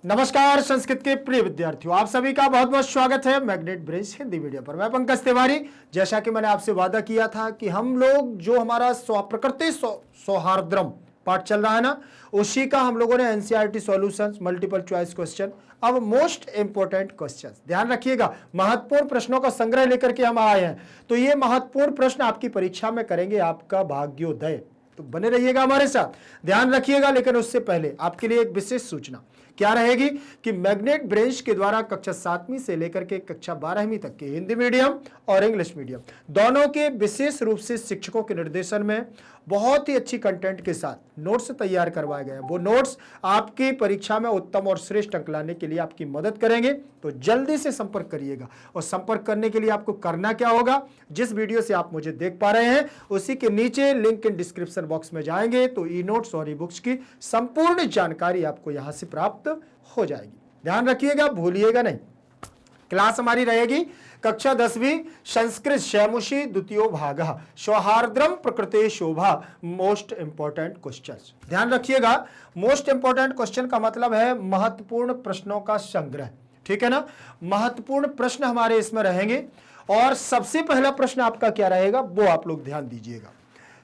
नमस्कार संस्कृत के प्रिय विद्यार्थियों, आप सभी का बहुत बहुत स्वागत है मैग्नेट ब्रेंच हिंदी वीडियो पर। मैं पंकज तिवारी। जैसा कि मैंने आपसे वादा किया था कि हम लोग जो हमारा प्रकृति सौहार्द्रम पाठ चल रहा है ना, उसी का हम लोगों ने NCERT solutions multiple choice question, अब मोस्ट इंपोर्टेंट क्वेश्चन, ध्यान रखिएगा, महत्वपूर्ण प्रश्नों का संग्रह लेकर के हम आए हैं। तो ये महत्वपूर्ण प्रश्न आपकी परीक्षा में करेंगे आपका भाग्योदय, तो बने रहिएगा हमारे साथ, ध्यान रखिएगा। लेकिन उससे पहले आपके लिए एक विशेष सूचना क्या रहेगी कि मैग्नेट ब्रेंच के द्वारा कक्षा 7वीं से लेकर के कक्षा 12वीं तक के हिंदी मीडियम और इंग्लिश मीडियम दोनों के विशेष रूप से शिक्षकों के निर्देशन में बहुत ही अच्छी कंटेंट के साथ नोट्स तैयार करवाए गए हैं। वो नोट्स आपकी परीक्षा में उत्तम और श्रेष्ठ अंक लाने के लिए आपकी मदद करेंगे। तो जल्दी से संपर्क करिएगा, और संपर्क करने के लिए आपको करना क्या होगा, जिस वीडियो से आप मुझे देख पा रहे हैं उसी के नीचे लिंक इन डिस्क्रिप्शन बॉक्स में जाएंगे तो ई नोट्स और ई बुक्स की संपूर्ण जानकारी आपको यहां से प्राप्त हो जाएगी। ध्यान रखिएगा, भूलिएगा नहीं। क्लास हमारी रहेगी कक्षा 10वीं संस्कृत शैमुषी द्वितीय भाग सौहार्द्रम प्रकृति शोभा, मोस्ट इंपोर्टेंट क्वेश्चंस। ध्यान रखिएगा, मोस्ट इंपोर्टेंट क्वेश्चन का मतलब है महत्वपूर्ण प्रश्नों का संग्रह, ठीक है ना। महत्वपूर्ण प्रश्न हमारे इसमें रहेंगे, और सबसे पहला प्रश्न आपका क्या रहेगा वो आप लोग ध्यान दीजिएगा।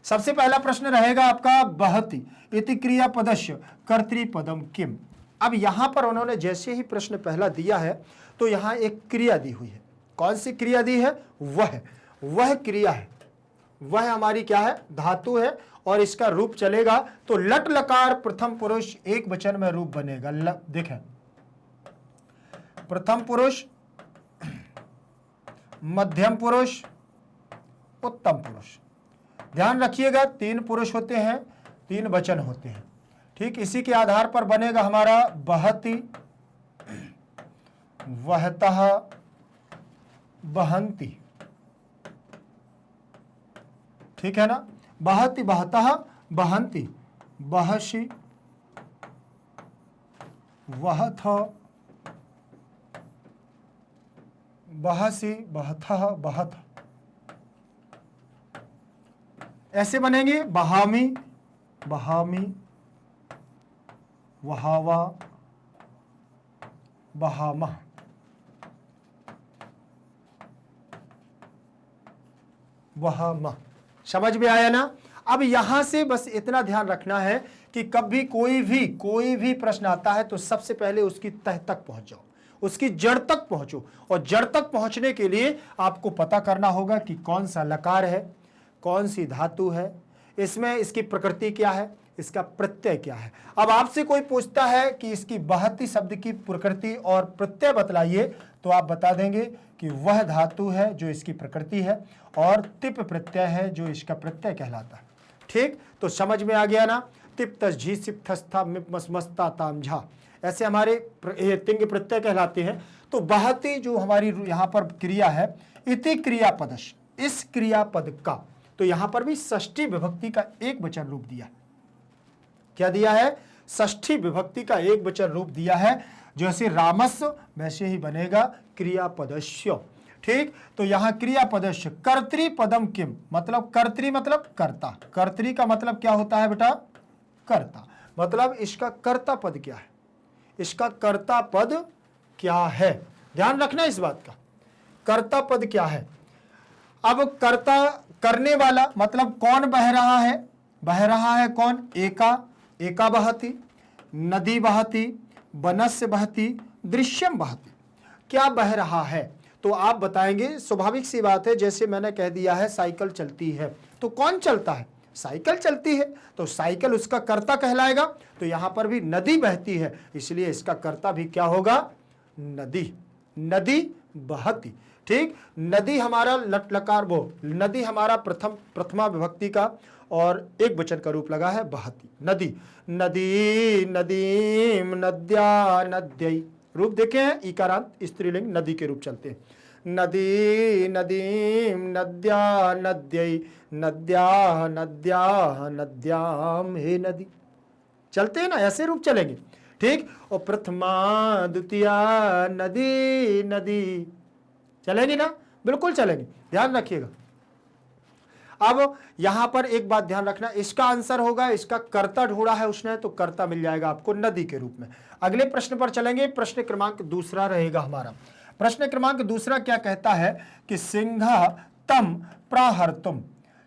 सबसे पहला प्रश्न रहेगा आपका बहति इति क्रियापदस्य कर्तृपदम किम। अब यहां पर उन्होंने जैसे ही प्रश्न पहला दिया है तो यहां एक क्रिया दी हुई है। कौन सी क्रिया दी है? वह क्रिया है, वह हमारी क्या है? धातु है, और इसका रूप चलेगा तो लट लकार प्रथम पुरुष एक वचन में रूप बनेगा। देखें, प्रथम पुरुष, मध्यम पुरुष, उत्तम पुरुष। ध्यान रखिएगा, 3 पुरुष होते हैं, 3 वचन होते हैं, ठीक। इसी के आधार पर बनेगा हमारा बहति, वहतः, बहंती, ठीक है ना। बहति, बहतः, बहंती, बहसि, वहथ, बहसि, बहथः, बहथ, ऐसे बनेंगे। बहामी, बहामी, वहावा, बहामह। वहामह। समझ में आया ना। अब यहां से बस इतना ध्यान रखना है कि कभी कोई भी प्रश्न आता है तो सबसे पहले उसकी तह तक पहुंच जाओ, उसकी जड़ तक पहुंचो। और जड़ तक पहुंचने के लिए आपको पता करना होगा कि कौन सा लकार है, कौन सी धातु है, इसमें इसकी प्रकृति क्या है, इसका प्रत्यय क्या है। अब आपसे कोई पूछता है कि इसकी बहती शब्द की प्रकृति और प्रत्यय बतलाइए, तो आप बता देंगे कि वह धातु है जो इसकी प्रकृति है, और तिप प्रत्यय है जो इसका प्रत्यय कहलाता है, ठीक। तो समझ में आ गया ना। तिप तस झी सिप थस्था मिप मस्ता ताम झा, ऐसे हमारे तिंग प्रत्यय कहलाते हैं। तो बहती जो हमारी यहां पर क्रिया है, इति क्रियापदश, इस क्रियापद का, तो यहां पर भी षष्ठी विभक्ति का एक वचन रूप दिया। क्या दिया है? षष्ठी विभक्ति का एक वचन रूप दिया है। जैसे रामस्य वैसे ही बनेगा क्रियापदस्य, ठीक। तो यहां क्रियापदस्य कर्तृपदम किम, मतलब कर्तृ मतलब कर्ता। कर्तृ का मतलब क्या होता है बेटा? कर्ता। मतलब इसका कर्ता पद क्या है, इसका कर्ता पद क्या है, ध्यान रखना इस बात का। कर्ता पद क्या है? अब कर्ता करने वाला मतलब कौन बह रहा है? बह रहा है कौन? एका बहती, नदी बहती, बनस्य बहती, दृश्यम बहती। क्या बह रहा है? तो आप बताएंगे, स्वाभाविक सी बात है, जैसे मैंने कह दिया है साइकिल चलती है, तो कौन चलता है? साइकिल चलती है, तो साइकिल उसका कर्ता कहलाएगा। तो यहां पर भी नदी बहती है, इसलिए इसका कर्ता भी क्या होगा? नदी। नदी बहती, ठीक। नदी हमारा लट लकार, वो नदी हमारा प्रथमा विभक्ति का और एक वचन का रूप लगा है बहती। नदी, नदी, नदीम, नद्या, नद्यै, रूप देखे हैं, इकारांत स्त्रीलिंग नदी के रूप चलते हैं। नदी, नदीम, नद्या, नद्यै, नद्या, नद्या, नद्याम, हे नदी, चलते हैं ना, ऐसे रूप चलेंगे, ठीक। और प्रथमा, द्वितीया, नदी, नदी, चलेंगे ना, बिल्कुल चलेंगे, ध्यान रखिएगा। अब यहां पर एक बात ध्यान रखना, इसका आंसर होगा, इसका कर्ता ढूंढा है उसने तो कर्ता मिल जाएगा आपको नदी के रूप में। अगले प्रश्न पर चलेंगे, प्रश्न क्रमांक दूसरा रहेगा हमारा। प्रश्न क्रमांक दूसरा क्या कहता है कि सिंह तम प्राहर्तुम,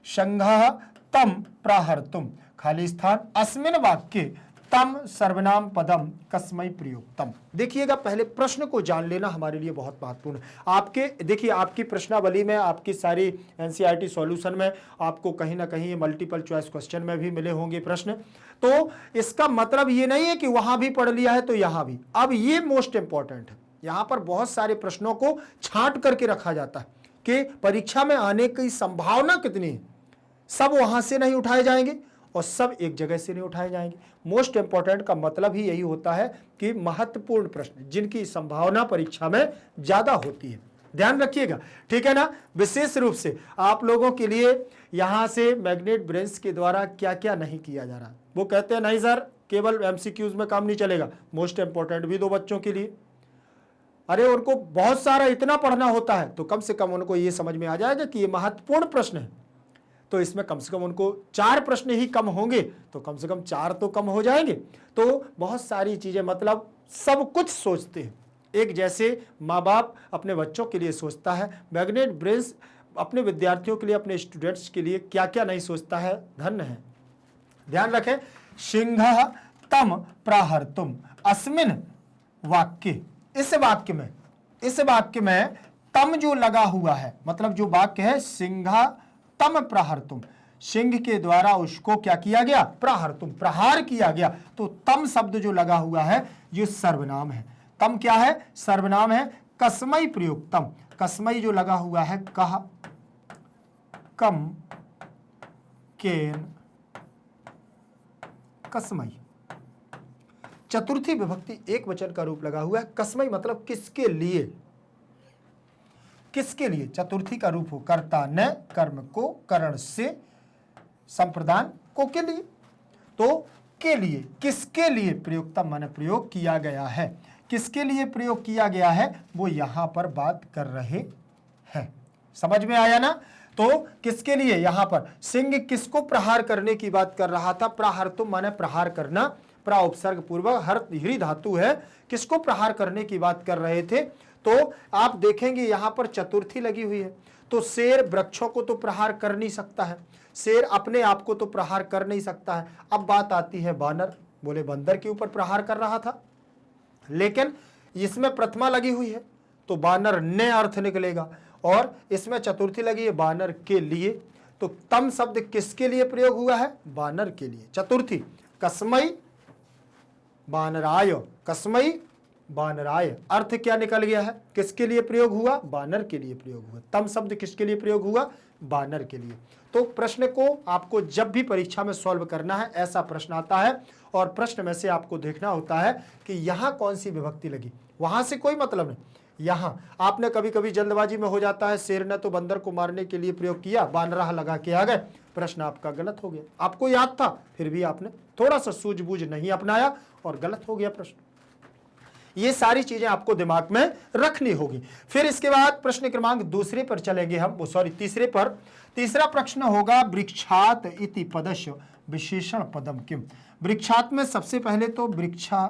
सिंह तम प्राहर्तुम, खाली स्थान, अस्मिन वाक्य तम सर्वनाम पदम कस्मै प्रयुक्तम। देखिएगा, पहले प्रश्न को जान लेना हमारे लिए बहुत महत्वपूर्ण है। आपके देखिए, आपकी प्रश्नावली में, आपकी सारी एनसीईआरटी सॉल्यूशन में आपको कहीं ना कहीं मल्टीपल चॉइस क्वेश्चन में भी मिले होंगे प्रश्न। तो इसका मतलब ये नहीं है कि वहां भी पढ़ लिया है तो यहां भी। अब ये मोस्ट इंपॉर्टेंट है, यहां पर बहुत सारे प्रश्नों को छांट करके रखा जाता है कि परीक्षा में आने की संभावना कितनी है। सब वहां से नहीं उठाए जाएंगे और सब एक जगह से नहीं उठाए जाएंगे। मोस्ट इंपॉर्टेंट का मतलब ही यही होता है कि महत्वपूर्ण प्रश्न जिनकी संभावना परीक्षा में ज्यादा होती है, ध्यान रखिएगा, ठीक है ना। विशेष रूप से आप लोगों के लिए यहां से मैग्नेट ब्रेन्स के द्वारा क्या क्या नहीं किया जा रहा। वो कहते हैं नहीं सर केवल एमसीक्यूज में काम नहीं चलेगा, मोस्ट इंपॉर्टेंट भी दो बच्चों के लिए। अरे उनको बहुत सारा इतना पढ़ना होता है तो कम से कम उनको ये समझ में आ जाएगा कि ये महत्वपूर्ण प्रश्न है, तो इसमें कम से कम उनको 4 प्रश्न ही कम होंगे तो कम से कम 4 तो कम हो जाएंगे। तो बहुत सारी चीजें, मतलब सब कुछ सोचते हैं। एक जैसे माँ बाप अपने बच्चों के लिए सोचता है, मैग्नेट ब्रेन्स अपने विद्यार्थियों के लिए, अपने स्टूडेंट्स के लिए क्या क्या नहीं सोचता है, धन्य है। ध्यान रखें, सिंह तम प्राहर्तुम, अस्मिन वाक्य, इस वाक्य में तम जो लगा हुआ है, मतलब जो वाक्य है सिंह तम प्राहर्तुम, सिंह के द्वारा उसको क्या किया गया, प्राहर्तुम, प्रहार किया गया। तो तम शब्द जो लगा हुआ है ये सर्वनाम है। तम क्या है, सर्वनाम है। कस्मै प्रयुक्तम, कस्मै जो लगा हुआ है, कह, कम, केन, कस्मै, चतुर्थी विभक्ति एक वचन का रूप लगा हुआ है। कस्मै मतलब किसके लिए, किसके लिए, चतुर्थी का रूप हो, कर्ता न, कर्म को, करण से, संप्रदान को, के लिए। तो के लिए, किसके लिए प्रयुक्तम माने प्रयोग किया गया है, किसके लिए प्रयोग किया गया है वो यहां पर बात कर रहे हैं। समझ में आया ना। तो किसके लिए, यहां पर सिंह किसको प्रहार करने की बात कर रहा था, प्राहर्तुम माने प्रहार करना, प्रा उपसर्ग पूर्वक हर ह्री धातु है, किसको प्रहार करने की बात कर रहे थे। तो आप देखेंगे यहां पर चतुर्थी लगी हुई है, तो शेर वृक्षों को तो प्रहार कर नहीं सकता है, शेर अपने आप को तो प्रहार कर नहीं सकता है। अब बात आती है बानर, बोले बंदर के ऊपर प्रहार कर रहा था, लेकिन इसमें प्रथमा लगी हुई है तो बानर ने अर्थ निकलेगा, और इसमें चतुर्थी लगी है बानर के लिए। तो तम शब्द किसके लिए प्रयोग हुआ है, बानर के लिए। चतुर्थी कस्मै बानराय, कस्मै बानराय, अर्थ क्या निकल गया है, किसके लिए प्रयोग हुआ, बानर के लिए प्रयोग हुआ। तम शब्द किसके लिए प्रयोग हुआ, बानर के लिए। तो प्रश्न को आपको जब भी परीक्षा में सॉल्व करना है, ऐसा प्रश्न आता है और प्रश्न में से आपको देखना होता है कि यहां कौन सी विभक्ति लगी, वहां से कोई मतलब नहीं। यहां आपने कभी कभी जल्दबाजी में हो जाता है, शेर ने तो बंदर को मारने के लिए प्रयोग किया, बानराह लगा के आ गए, प्रश्न आपका गलत हो गया। आपको याद था फिर भी आपने थोड़ा सा सूझबूझ नहीं अपनाया और गलत हो गया प्रश्न। ये सारी चीजें आपको दिमाग में रखनी होगी। फिर इसके बाद प्रश्न क्रमांक दूसरे पर चलेंगे हम, तीसरे पर। तीसरा प्रश्न होगा वृक्षात इति पदस्य विशेषण पदम किम। वृक्षात में सबसे पहले तो वृक्षम,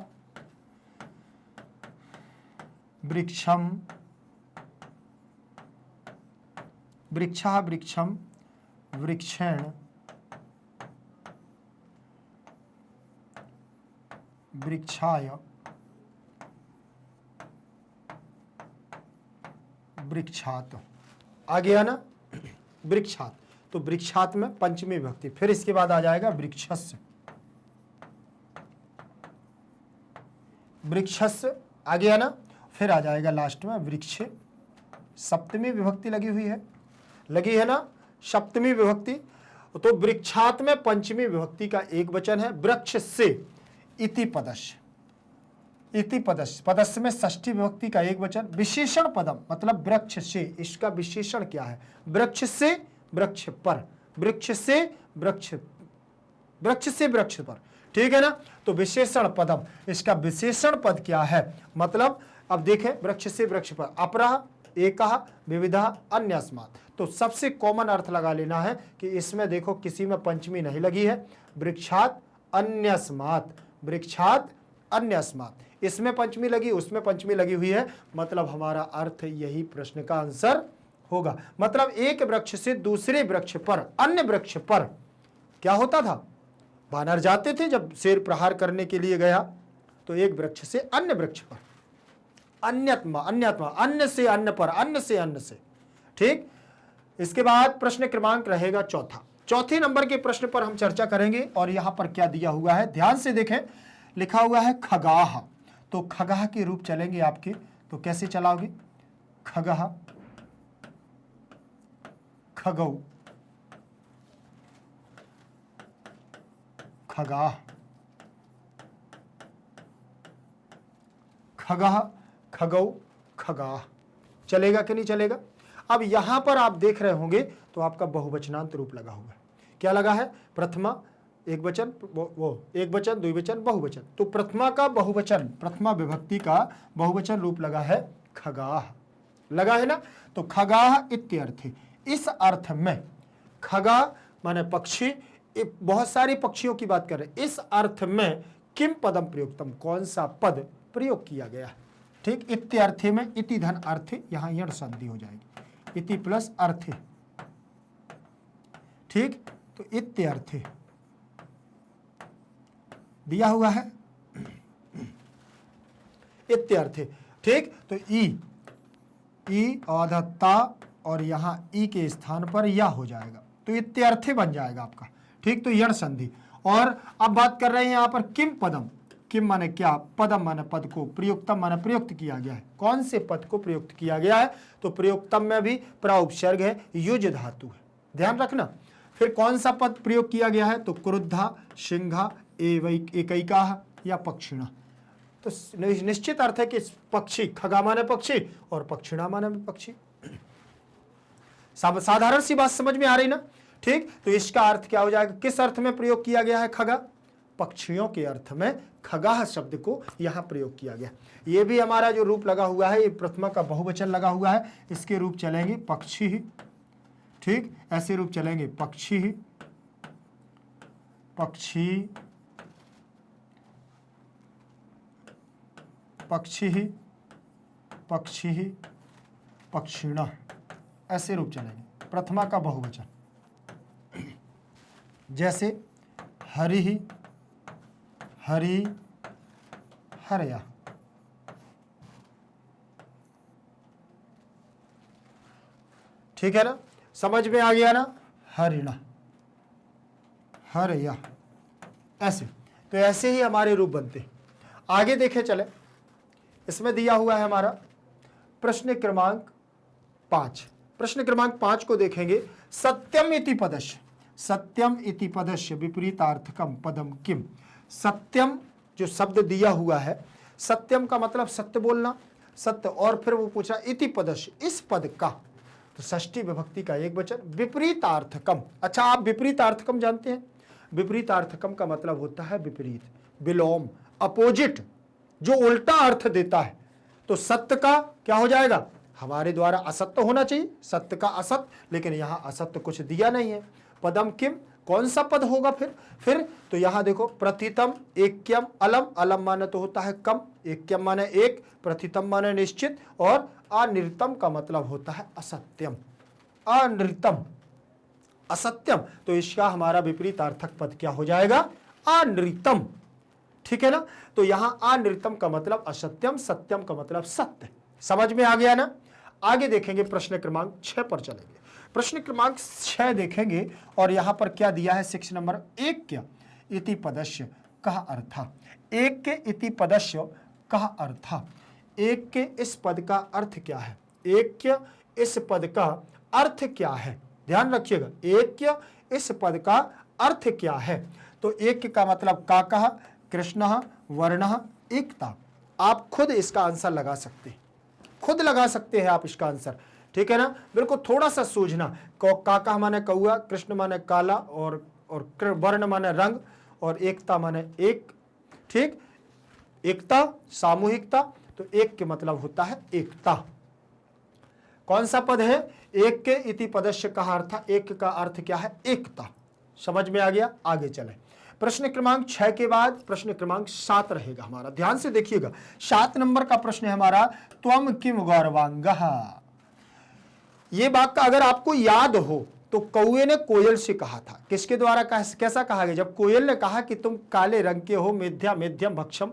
वृक्षा, वृक्षम, वृक्षेण, वृक्षाय, वृक्षात, आ गया ना, वृक्षात। तो वृक्षात में पंचमी विभक्ति, फिर इसके बाद आ जाएगा वृक्षस्य, वृक्षस्य आ गया ना, फिर आ जाएगा लास्ट में वृक्ष, सप्तमी विभक्ति लगी हुई है, लगी है ना, सप्तमी विभक्ति। तो वृक्षात में पंचमी विभक्ति का एक वचन है, वृक्ष से, इति पदस्य, इति पदस्य, पदस्य में षष्ठी विभक्ति का एक वचन, विशेषण पदम मतलब वृक्ष से, इसका विशेषण क्या है, वृक्ष से वृक्ष पर, वृक्ष से वृक्ष, वृक्ष से वृक्ष पर, ठीक है ना। तो विशेषण पदम, इसका विशेषण पद क्या है, मतलब अब देखें वृक्ष से वृक्ष पर, अपरा एकः विविधः अन्यस्मात्। तो सबसे कॉमन अर्थ लगा लेना है कि इसमें देखो किसी में पंचमी नहीं लगी है, वृक्षात अन्यस्मात्, वृक्षात अन्यस्मात्, इसमें पंचमी लगी, उसमें पंचमी लगी हुई है, मतलब हमारा अर्थ यही प्रश्न का आंसर होगा। मतलब एक वृक्ष से दूसरे वृक्ष पर, अन्य वृक्ष पर क्या होता था, वानर जाते थे जब शेर प्रहार करने के लिए गया, तो एक वृक्ष से अन्य वृक्ष पर, अन्यत्मा अन्यत्मा, अन्य से अन्य पर, अन्य से अन्य से, ठीक। इसके बाद प्रश्न क्रमांक रहेगा चौथा। चौथे नंबर के प्रश्न पर हम चर्चा करेंगे और यहां पर क्या दिया हुआ है, ध्यान से देखें, लिखा हुआ है खगाह। तो खगाह के रूप चलेंगे आपके, तो कैसे चलाओगे, खगः, खगौ, खगाह, खगः, खगौ, खगाह। चलेगा कि नहीं चलेगा। अब यहां पर आप देख रहे होंगे तो आपका बहुवचनांत रूप लगा हुआ है। क्या लगा है, प्रथमा एक वचन, वो एक वचन, द्विवचन, बहुवचन। तो प्रथमा का बहुवचन, प्रथमा विभक्ति का बहुवचन रूप लगा है खगाह, लगा है ना। तो खगाह इत्यर्थे, इस अर्थ में, खगा माने पक्षी, बहुत सारे पक्षियों की बात कर रहे हैं, इस अर्थ में किम पदम प्रयुक्तम, कौन सा पद प्रयोग किया गया है, ठीक। इत्यर्थे में इति धन अर्थे, यहां यण संधि हो जाएगी, इति प्लस अर्थे, ठीक। तो इत्यर्थे दिया हुआ है, इत्यर्थे, ठीक। तो ई आधा और यहां ई के स्थान पर या हो जाएगा, तो इत्यर्थे बन जाएगा आपका, ठीक। तो यण संधि। और अब बात कर रहे हैं यहां पर किम पदम, किम माने क्या, पदम माने पद को, प्रयुक्तम माने प्रयुक्त किया गया है, कौन से पद को प्रयुक्त किया गया है। तो प्रयुक्तम में भी प्राउपसर्ग है, युज धातु है, ध्यान रखना। फिर कौन सा पद प्रयोग किया गया है, तो क्रुद्धा, सिंहा, एकैकाः या पक्षिणा। तो निश्चित अर्थ है कि पक्षी, खगा माने पक्षी और पक्षिणा माने पक्षी। साधारण सी बात समझ में आ रही ना, ठीक। तो इसका अर्थ क्या हो जाएगा, किस अर्थ में प्रयोग किया गया है खगा, पक्षियों के अर्थ में खगाह शब्द को यहां प्रयोग किया गया। ये भी हमारा जो रूप लगा हुआ है, ये प्रथमा का बहुवचन लगा हुआ है, इसके रूप चलेंगे पक्षी ही, ठीक। ऐसे रूप चलेंगे पक्षी ही, पक्षी, पक्षी ही, पक्षी ही, पक्षिणा, ऐसे रूप चलेंगे प्रथमा का बहुवचन। जैसे हरि ही, हरि, हरया, ठीक है ना, समझ में आ गया ना, हरिणा, हरया, ऐसे। तो ऐसे ही हमारे रूप बनते हैं। आगे देखे चले, इसमें दिया हुआ है हमारा प्रश्न क्रमांक 5। प्रश्न क्रमांक 5 को देखेंगे, सत्यम इति पदस्य, सत्यम इति पदस्य विपरीतार्थकम पदम किम। सत्यम जो शब्द दिया हुआ है, सत्यम का मतलब सत्य बोलना, सत्य, और फिर वो पूछा इति पदस्य, इस पद का, तो षष्ठी विभक्ति का एक वचन, विपरीतार्थकम। अच्छा, आप विपरीतार्थकम जानते हैं, विपरीतार्थकम का मतलब होता है विपरीत, विलोम, अपोजिट, जो उल्टा अर्थ देता है। तो सत्य का क्या हो जाएगा, हमारे द्वारा असत्य होना चाहिए, सत्य का असत्य, लेकिन यहां असत्य कुछ दिया नहीं है। पदम किम, कौन सा पद होगा फिर तो यहां देखो, प्रतितम, एक्यम, अलम, अलम माने तो होता है कम, एक्यम माने एक, प्रतितम माने निश्चित, और अनृतम का मतलब होता है असत्यम, अनृतम, असत्यम। तो इसका हमारा विपरीतार्थक पद क्या हो जाएगा, अनृतम, ठीक है ना। तो यहां अनृतम का मतलब असत्यम, सत्यम का मतलब सत्य। समझ में आ गया ना। आगे देखेंगे, प्रश्न क्रमांक 6 पर चलेंगे। प्रश्न क्रमांक 6 देखेंगे और यहां पर क्या दिया है, 6 नंबर, एक इति पदस्य कह अर्था, एक के इति पदस्य कह अर्था, एक के इस पद का अर्थ क्या है, एक के इस पद का अर्थ क्या है, ध्यान रखिएगा, एक के इस पद का अर्थ क्या है। तो एक का मतलब काकः, कृष्णः, वर्णः, एकता। आप खुद इसका आंसर लगा सकते हैं, खुद लगा सकते हैं आप इसका आंसर, ठीक है ना। बिल्कुल थोड़ा सा सूझना, काका माने कौआ, कृष्ण माने काला, और वर्ण माने रंग, और एकता माने एक, ठीक, एकता, सामूहिकता। तो एक के मतलब होता है एकता। कौन सा पद है? एक के इति पदस्य का अर्थ, एक का अर्थ क्या है? एकता। समझ में आ गया? आगे चले। प्रश्न क्रमांक 6 के बाद प्रश्न क्रमांक 7 रहेगा हमारा। ध्यान से देखिएगा, 7 नंबर का प्रश्न है हमारा, त्वम किम गौरवांगः। ये वाक्य अगर आपको याद हो तो कौए ने कोयल से कहा था। किसके द्वारा कैसा कहा गया? जब कोयल ने कहा कि तुम काले रंग के हो, मेध्या मेध्यम भक्षम,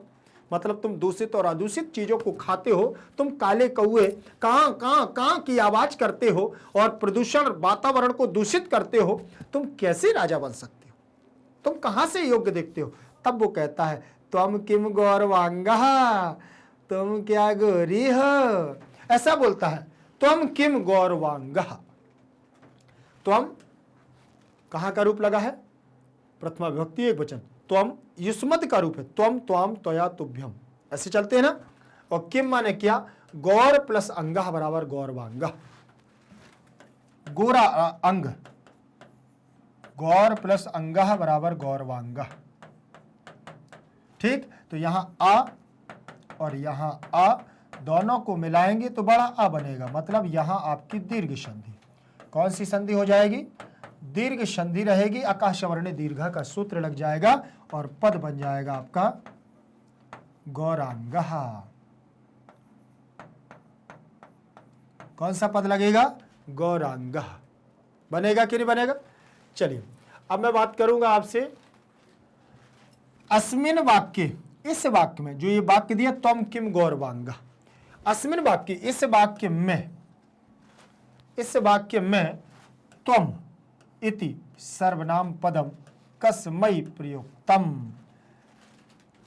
मतलब तुम दूषित और अदूषित चीजों को खाते हो, तुम काले कौए कां कां कां की आवाज करते हो और प्रदूषण वातावरण को दूषित करते हो, तुम कैसे राजा बन सकते हो? तुम कहां से योग्य देखते हो? तब वो कहता है त्वम किम गौरवांगः, तुम क्या गोरी हो, ऐसा बोलता है। त्वम किम गौरवांगः, त्वम कहां का रूप लगा है? प्रथमा विभक्ति एक वचन। त्वम युष्मत का रूप है, त्वम त्वाम त्वया तुभ्यम, ऐसे चलते हैं ना। और किम माने क्या? गौर प्लस अंगः बराबर गौरवांगः। गोरा अंग, गौर प्लस अंगः बराबर गौरवांगः। ठीक, तो यहां आ और यहां आ दोनों को मिलाएंगे तो बड़ा आ बनेगा, मतलब यहां आपकी दीर्घ संधि। कौन सी संधि हो जाएगी? दीर्घ संधि रहेगी, आकाश वर्ण दीर्घ का सूत्र लग जाएगा और पद बन जाएगा आपका गौरांगः। कौन सा पद लगेगा? गौरांगः। बनेगा कि नहीं बनेगा? चलिए अब मैं बात करूंगा आपसे अस्मिन वाक्य, इस वाक्य में जो ये वाक्य दिया त्वम किम गौरवांगः, अस्मिन वाक्य, इस वाक्य में त्वम इति सर्वनाम पदम कस्मै प्रयुक्तम,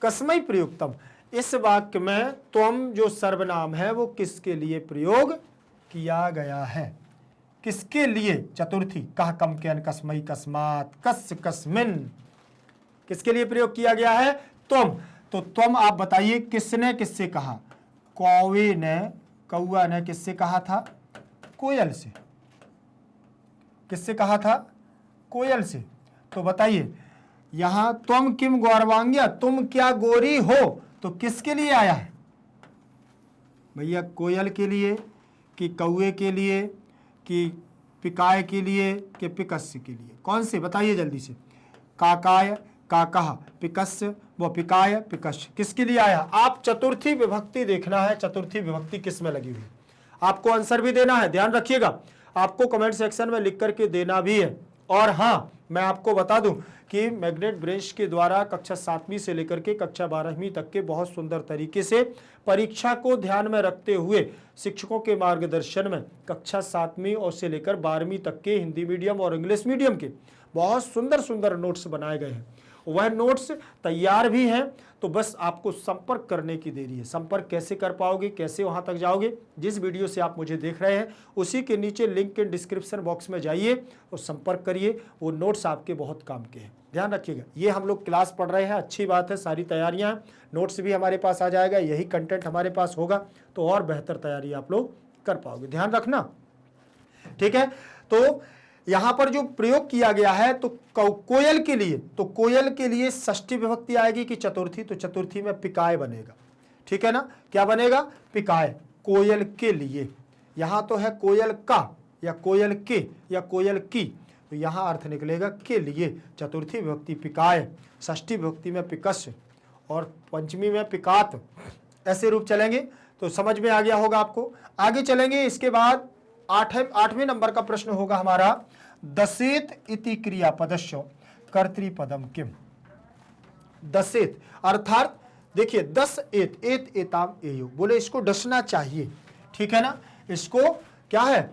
कस्मै प्रयुक्तम, इस वाक्य में त्वम जो सर्वनाम है वो किसके लिए प्रयोग किया गया है? किसके लिए? चतुर्थी, कह कम केन कस्मै कस्मात कस्य कस्मिन, किसके लिए प्रयोग किया गया है? त्वम। तो त्वम आप बताइए किसने किससे कहा? कौवे ने, कौआ ने किससे कहा था? कोयल से। किससे कहा था? कोयल से। तो बताइए यहां तुम किम गौरवांग्या, तुम क्या गोरी हो, तो किसके लिए आया है भैया? कोयल के लिए कि कौए के लिए कि पिकाय के लिए कि पिकस्य के लिए? कौन से बताइए जल्दी से। काकाय, काकह, पिकस्य, वो पिकाय, पिकस्य, किसके लिए आया? आप चतुर्थी विभक्ति देखना है, चतुर्थी विभक्ति किस में लगी हुई है, आपको आंसर भी देना है। ध्यान रखिएगा, आपको कमेंट सेक्शन में लिख करके देना भी है। और हाँ, मैं आपको बता दूं कि मैग्नेट ब्रेंच के द्वारा कक्षा 7वीं से लेकर के कक्षा 12वीं तक के बहुत सुंदर तरीके से परीक्षा को ध्यान में रखते हुए शिक्षकों के मार्गदर्शन में कक्षा 7वीं और से लेकर 12वीं तक के हिंदी मीडियम और इंग्लिश मीडियम के बहुत सुंदर सुंदर नोट्स बनाए गए हैं। वह नोट्स तैयार भी हैं, तो बस आपको संपर्क करने की देरी है। संपर्क कैसे कर पाओगे, कैसे वहां तक जाओगे? जिस वीडियो से आप मुझे देख रहे हैं उसी के नीचे लिंक के डिस्क्रिप्शन बॉक्स में जाइए और संपर्क करिए, वो नोट्स आपके बहुत काम के हैं। ध्यान रखिएगा, ये हम लोग क्लास पढ़ रहे हैं, अच्छी बात है, सारी तैयारियां हैं, नोट्स भी हमारे पास आ जाएगा, यही कंटेंट हमारे पास होगा तो और बेहतर तैयारी आप लोग कर पाओगे। ध्यान रखना, ठीक है। तो यहां पर जो प्रयोग किया गया है तो कोयल के लिए, तो कोयल के लिए षष्ठी विभक्ति आएगी कि चतुर्थी? तो चतुर्थी में पिकाय बनेगा, ठीक है ना। क्या बनेगा? पिकाय, कोयल के लिए। यहां तो है कोयल का या कोयल के या कोयल की, तो यहां अर्थ निकलेगा के लिए। चतुर्थी विभक्ति पिकाय, षष्ठी विभक्ति में पिकस्य और पंचमी में पिकात, ऐसे रूप चलेंगे। तो समझ में आ गया होगा आपको। आगे चलेंगे, इसके बाद 8वें नंबर का प्रश्न होगा हमारा, दसेत इति क्रियापदस्य कर्तृपदम किम। दसेत अर्थात देखिए, दस एत, एत एताम एयु, बोले इसको डसना चाहिए, ठीक है ना। इसको क्या है?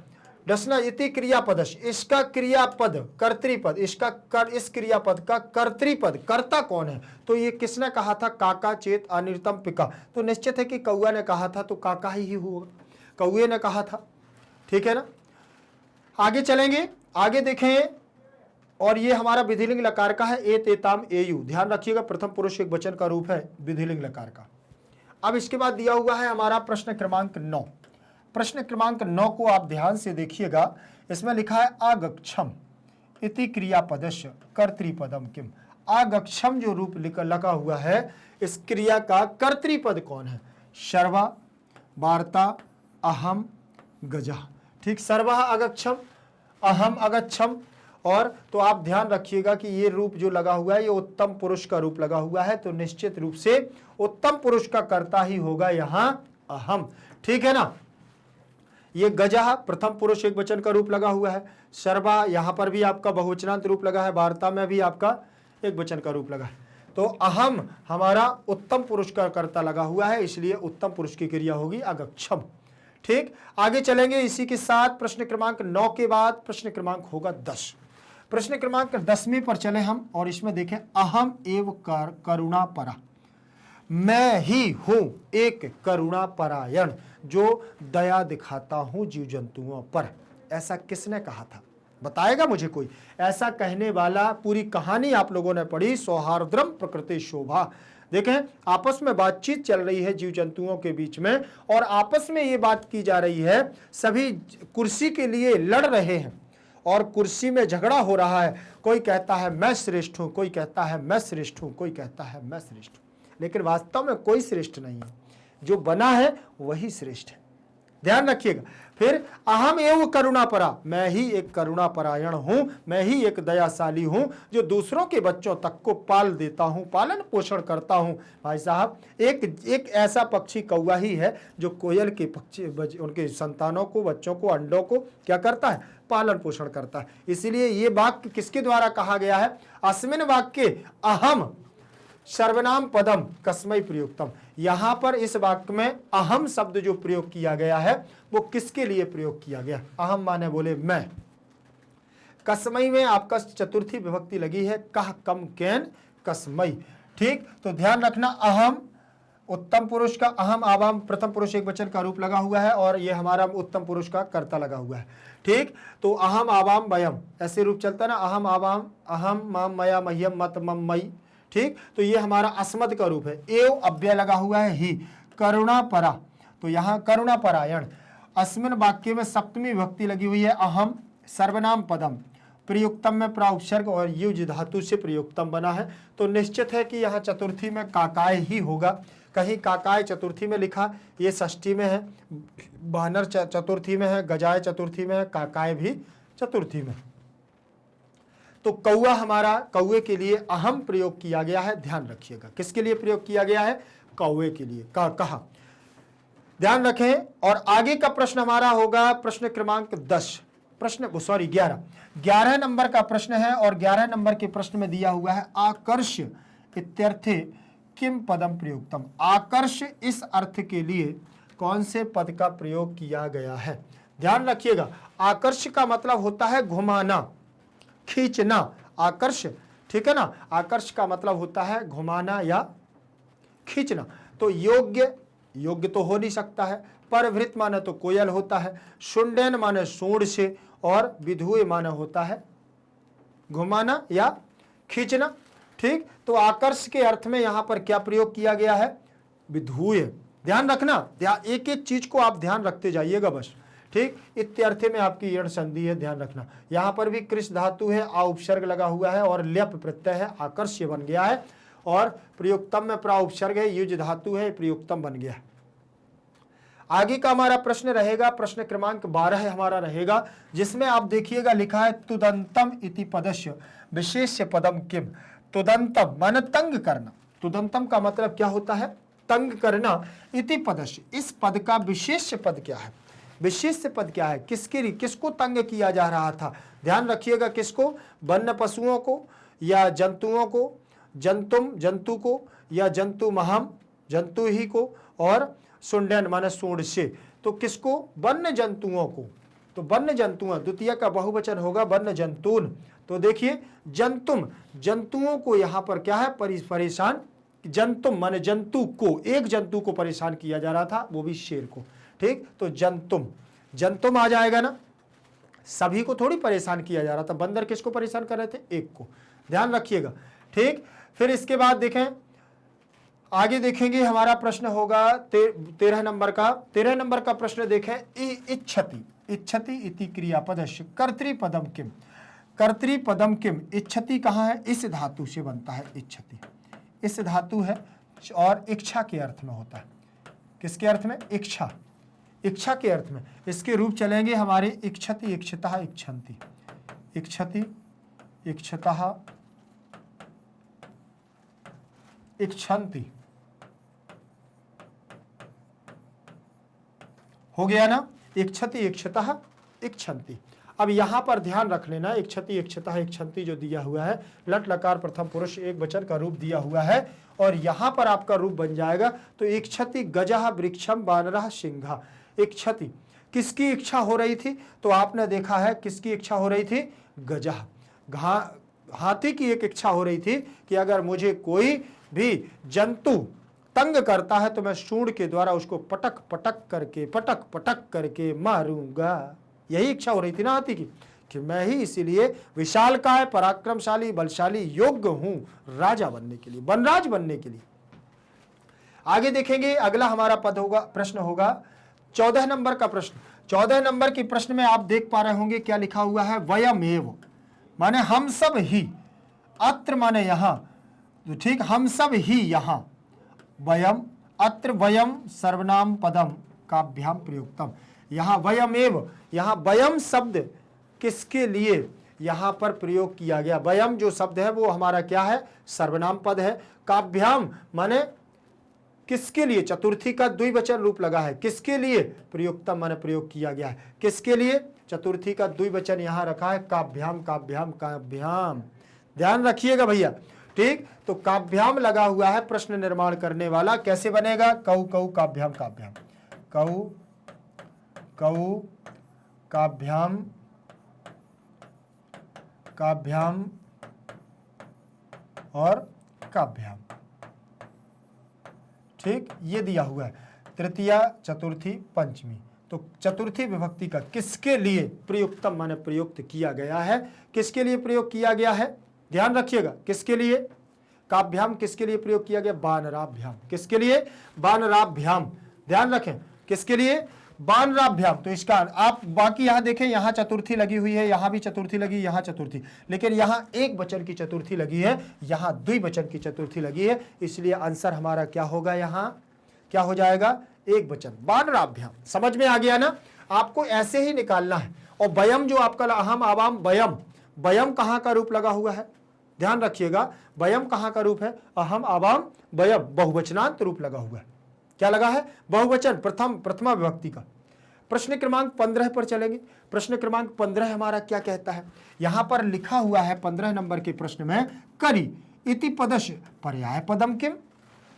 डसना। इति क्रियापदस्य, इसका क्रियापद कर्तृपद, इस क्रियापद का कर्तृपद, कर्ता कौन है? तो ये किसने कहा था? काका चेत अनिर्तम पिका। तो निश्चित है कि कौआ ने कहा था, तो काका ही होगा, कौए ने कहा था, ठीक है ना। आगे चलेंगे, आगे देखें, और ये हमारा विधिलिंग लकार का है, एत एताम एयु। ध्यान रखिएगा, प्रथम पुरुष एक वचन का रूप है विधिलिंग लकार का। अब इसके बाद दिया हुआ है हमारा प्रश्न क्रमांक 9। प्रश्न क्रमांक 9 को आप ध्यान से देखिएगा, इसमें लिखा है आगक्षम इति क्रियापदस्य कर्तृपदम किम। आगक्षम जो रूप लगा हुआ है, इस क्रिया का कर्तृपद कौन है? शर्वा, वार्ता, अहम, गजा। ठीक, सर्वः अगच्छम, अहम अगच्छम। और तो आप ध्यान रखिएगा कि ये रूप जो लगा हुआ है ये उत्तम पुरुष का रूप लगा हुआ है, तो निश्चित रूप से उत्तम पुरुष का कर्ता ही होगा यहां अहम। ठीक है ना। ये गजः प्रथम पुरुष एक वचन का रूप लगा हुआ है, सर्वा यहां पर भी आपका बहुवचनांत रूप लगा है, वार्ता में भी आपका एक वचन का रूप लगा है। तो अहम हमारा उत्तम पुरुष का कर्ता लगा हुआ है, इसलिए उत्तम पुरुष की क्रिया होगी अगच्छम। ठीक, आगे चलेंगे इसी के साथ प्रश्न क्रमांक 9 के बाद प्रश्न क्रमांक होगा 10। प्रश्न क्रमांक 10वें पर चले हम, और इसमें देखें अहम एव करुणा परा, मैं ही हूं एक करुणा परायण जो दया दिखाता हूं जीव जंतुओं पर। ऐसा किसने कहा था, बताएगा मुझे कोई ऐसा कहने वाला। पूरी कहानी आप लोगों ने पढ़ी, सौहार्द्रम प्रकृति शोभा। देखें आपस में बातचीत चल रही है जीव जंतुओं के बीच में, और आपस में ये बात की जा रही है, सभी कुर्सी के लिए लड़ रहे हैं और कुर्सी में झगड़ा हो रहा है। कोई कहता है मैं श्रेष्ठ हूं, कोई कहता है मैं श्रेष्ठ हूं, कोई कहता है मैं श्रेष्ठ हूं, लेकिन वास्तव में कोई श्रेष्ठ नहीं है, जो बना है वही श्रेष्ठ है। ध्यान रखिएगा। फिर अहम एव करुणा परा, मैं ही एक करुणा परायण हूं, मैं ही एक दयाशाली हूं जो दूसरों के बच्चों तक को पाल देता हूं, पालन पोषण करता हूं। भाई साहब एक ऐसा पक्षी कौवा ही है जो कोयल के पक्षी उनके संतानों को, बच्चों को, अंडों को क्या करता है, पालन पोषण करता है। इसीलिए ये वाक्य किसके द्वारा कहा गया है, अस्मिन वाक्य अहम सर्वनाम पदम कस्मै प्रयुक्तम। यहां पर इस वाक्य में अहम शब्द जो प्रयोग किया गया है वो किसके लिए प्रयोग किया गया, अहम माने बोले मैं। कस्मै में आपका चतुर्थी विभक्ति लगी है, कह कम कैन कस्मै। ठीक, तो ध्यान रखना अहम उत्तम पुरुष का, अहम आवाम प्रथम पुरुष एक वचन का रूप लगा हुआ है, और ये हमारा उत्तम पुरुष का कर्ता लगा हुआ है। ठीक, तो अहम आवाम वयम ऐसे रूप चलता है ना, अहम आवाम, अहम माम मया मह्यम मत मम मई। ठीक, तो ये हमारा अस्मद का रूप है, एव अव्यय लगा हुआ है ही, करुणा परा, तो यहाँ करुणा परायण। अस्मिन वाक्य में सप्तमी विभक्ति लगी हुई है, अहम सर्वनाम पदम, प्रयुक्तम में प्राउपसर्ग और युज धातु से प्रयुक्तम बना है, तो निश्चित है कि यहाँ चतुर्थी में काकाय ही होगा। कहीं काकाय चतुर्थी में लिखा, ये षष्ठी में है, बानर चतुर्थी में है, गजाय चतुर्थी में है, काकाय भी चतुर्थी में। तो कौवा हमारा, कौवे के लिए अहम प्रयोग किया गया है, ध्यान रखिएगा। किसके लिए प्रयोग किया गया है, कौवे के लिए कहा, ध्यान रखें। और आगे का प्रश्न हमारा होगा प्रश्न क्रमांक 10, प्रश्न सॉरी 11 नंबर का प्रश्न है, और 11 नंबर के प्रश्न में दिया हुआ है आकर्ष इत्यर्थे किम पदम प्रयुक्तम। आकर्ष इस अर्थ के लिए कौन से पद का प्रयोग किया गया है, ध्यान रखिएगा। आकर्ष का मतलब होता है घुमाना, खींचना, आकर्ष। ठीक है ना, आकर्ष का मतलब होता है घुमाना या खींचना। तो योग्य तो हो नहीं सकता है, परवृत माने तो कोयल होता है, शुंडेन माने सूंड से, और विधुए माने होता है घुमाना या खींचना। ठीक, तो आकर्ष के अर्थ में यहां पर क्या प्रयोग किया गया है, विधुए। ध्यान रखना, एक एक चीज को आप ध्यान रखते जाइएगा बस। ठीक, इत्यर्थे में आपकी यण संधि है, ध्यान रखना। यहां पर भी कृष धातु है, आ उपसर्ग लगा हुआ है, और ल्यप प्रत्यय है, आकर्ष्य बन गया है, और प्रयुक्तम में प्रा उपसर्ग है, युज धातु है, प्रयुक्तम बन गया है। आगे का हमारा प्रश्न रहेगा, प्रश्न क्रमांक 12 हमारा रहेगा, जिसमें आप देखिएगा लिखा है तुदंतम इति पदस्य विशेष्य पदम किम। तुदंतम माने तंग करना, तुदंतम का मतलब क्या होता है, तंग करना। इति पदस्य, इस पद का विशेष्य पद क्या है, विशेष्य पद क्या है, किसको तंग किया जा रहा था, ध्यान रखिएगा। किसको, वन्य पशुओं को या जंतुओं को, जंतु को, या जंतु महम जंतु ही को, और सुंडन माने सूंड से। तो किसको, वन्य जंतुओं को। तो वन्य जंतुओं, द्वितीय का बहुवचन होगा वन्य जंतून। तो देखिए जंतुम, जंतुओं को यहां पर क्या है, परेशान, जंतुम माने जंतु को, एक जंतु को परेशान किया जा रहा था, वो भी शेर को। ठीक, तो जंतुम आ जाएगा ना, सभी को थोड़ी परेशान किया जा रहा था। बंदर किसको परेशान कर रहे थे, एक को, ध्यान रखिएगा। ठीक, फिर इसके बाद देखें, आगे देखेंगे हमारा प्रश्न होगा 13 नंबर का। 13 नंबर का प्रश्न देखें, इच्छति इति क्रियापदस्य कर्तृपदम किम। कर्तृपदम किम, इच्छति कहाँ है, इस धातु से बनता है, इच्छति इस धातु है, और इच्छा के अर्थ में होता है। किसके अर्थ में, इच्छा। इच्छा के अर्थ में। इसके रूप चलेंगे हमारे इच्छति, इक्षतः, इच्छन्ति, इच्छति, इक्षतः, इच्छन्ति। हो गया ना, इच्छति, इक्षतः, इच्छन्ति। अब यहां पर ध्यान रख लेना, इच्छति, इक्षतः, इच्छन्ति जो दिया हुआ है, लट लकार प्रथम पुरुष एक वचन का रूप दिया हुआ है, और यहां पर आपका रूप बन जाएगा तो इच्छति गजः वृक्षम वानरः सिंह। इच्छति, किसकी इच्छा हो रही थी? तो आपने देखा है किसकी इच्छा हो रही थी? गजः, हाथी की एक इच्छा हो रही थी कि अगर मुझे कोई भी जंतु तंग करता है तो मैं सूंड के द्वारा उसको पटक पटक करके मारूंगा। यही इच्छा हो रही थी ना हाथी की, कि मैं ही इसीलिए विशालकाय, पराक्रमशाली, बलशाली, योग्य हूं राजा बनने के लिए, वनराज बनने के लिए। आगे देखेंगे, अगला हमारा पद होगा, प्रश्न होगा 14 नंबर का प्रश्न। 14 नंबर के प्रश्न में आप देख पा रहे होंगे क्या लिखा हुआ है? वयमेव, माने हम सब ही, अत्र माने यहां, तो ठीक, हम सब ही यहां, वयम, अत्र वयम सर्वनाम पदम काभ्याम प्रयुक्तम। यहां वयमेव, यहां वयम शब्द किसके लिए यहां पर प्रयोग किया गया? वयम जो शब्द है वो हमारा क्या है? सर्वनाम पद है। काभ्याम माने किसके लिए? चतुर्थी का द्विवचन रूप लगा है, किसके लिए? प्रयुक्तम माने प्रयोग किया गया है, किसके लिए? चतुर्थी का द्विवचन यहां रखा है, काभ्याम, काभ्याम, काभ्याम। ध्यान रखिएगा भैया, ठीक। तो काभ्याम लगा हुआ है प्रश्न निर्माण करने वाला, कैसे बनेगा? कऊ कऊ काभ्याम, काभ्याम, कऊ कऊ काभ्याम, काभ्याम और काभ्याम, ठीक, ये दिया हुआ है। तृतीया, चतुर्थी, पंचमी, तो चतुर्थी विभक्ति का किसके लिए प्रयुक्तम माने प्रयुक्त किया गया है? किसके लिए प्रयोग किया गया है? ध्यान रखिएगा, किसके लिए? काभ्याम किसके लिए प्रयोग किया गया? वानराभ्याम। किसके लिए? वानराभ्याम। ध्यान रखें, किसके लिए? वानराभ्याम। तो इसका आप बाकी यहां देखें, यहां चतुर्थी लगी हुई है, यहां भी चतुर्थी लगी, यहां चतुर्थी, लेकिन यहां एक वचन की चतुर्थी लगी है, यहां द्विवचन की चतुर्थी लगी है, इसलिए आंसर हमारा क्या होगा? यहां क्या हो जाएगा? एक वचन, वानराभ्याम। समझ में आ गया ना? आपको ऐसे ही निकालना है। और वयम जो आपका अहम, आवाम, वयम, वयम कहां का रूप लगा हुआ है? ध्यान रखिएगा, वयम कहां का रूप है? अहम, आवाम, वयम, बहुवचनांत रूप लगा हुआ है। क्या लगा है? बहुवचन, प्रथमा विभक्ति का। प्रश्न क्रमांक 15 पर चलेंगे। प्रश्न क्रमांक 15 हमारा क्या कहता है? यहां पर लिखा हुआ है 15 नंबर के प्रश्न में, करी इति पदस्य पर्याय पदम किम?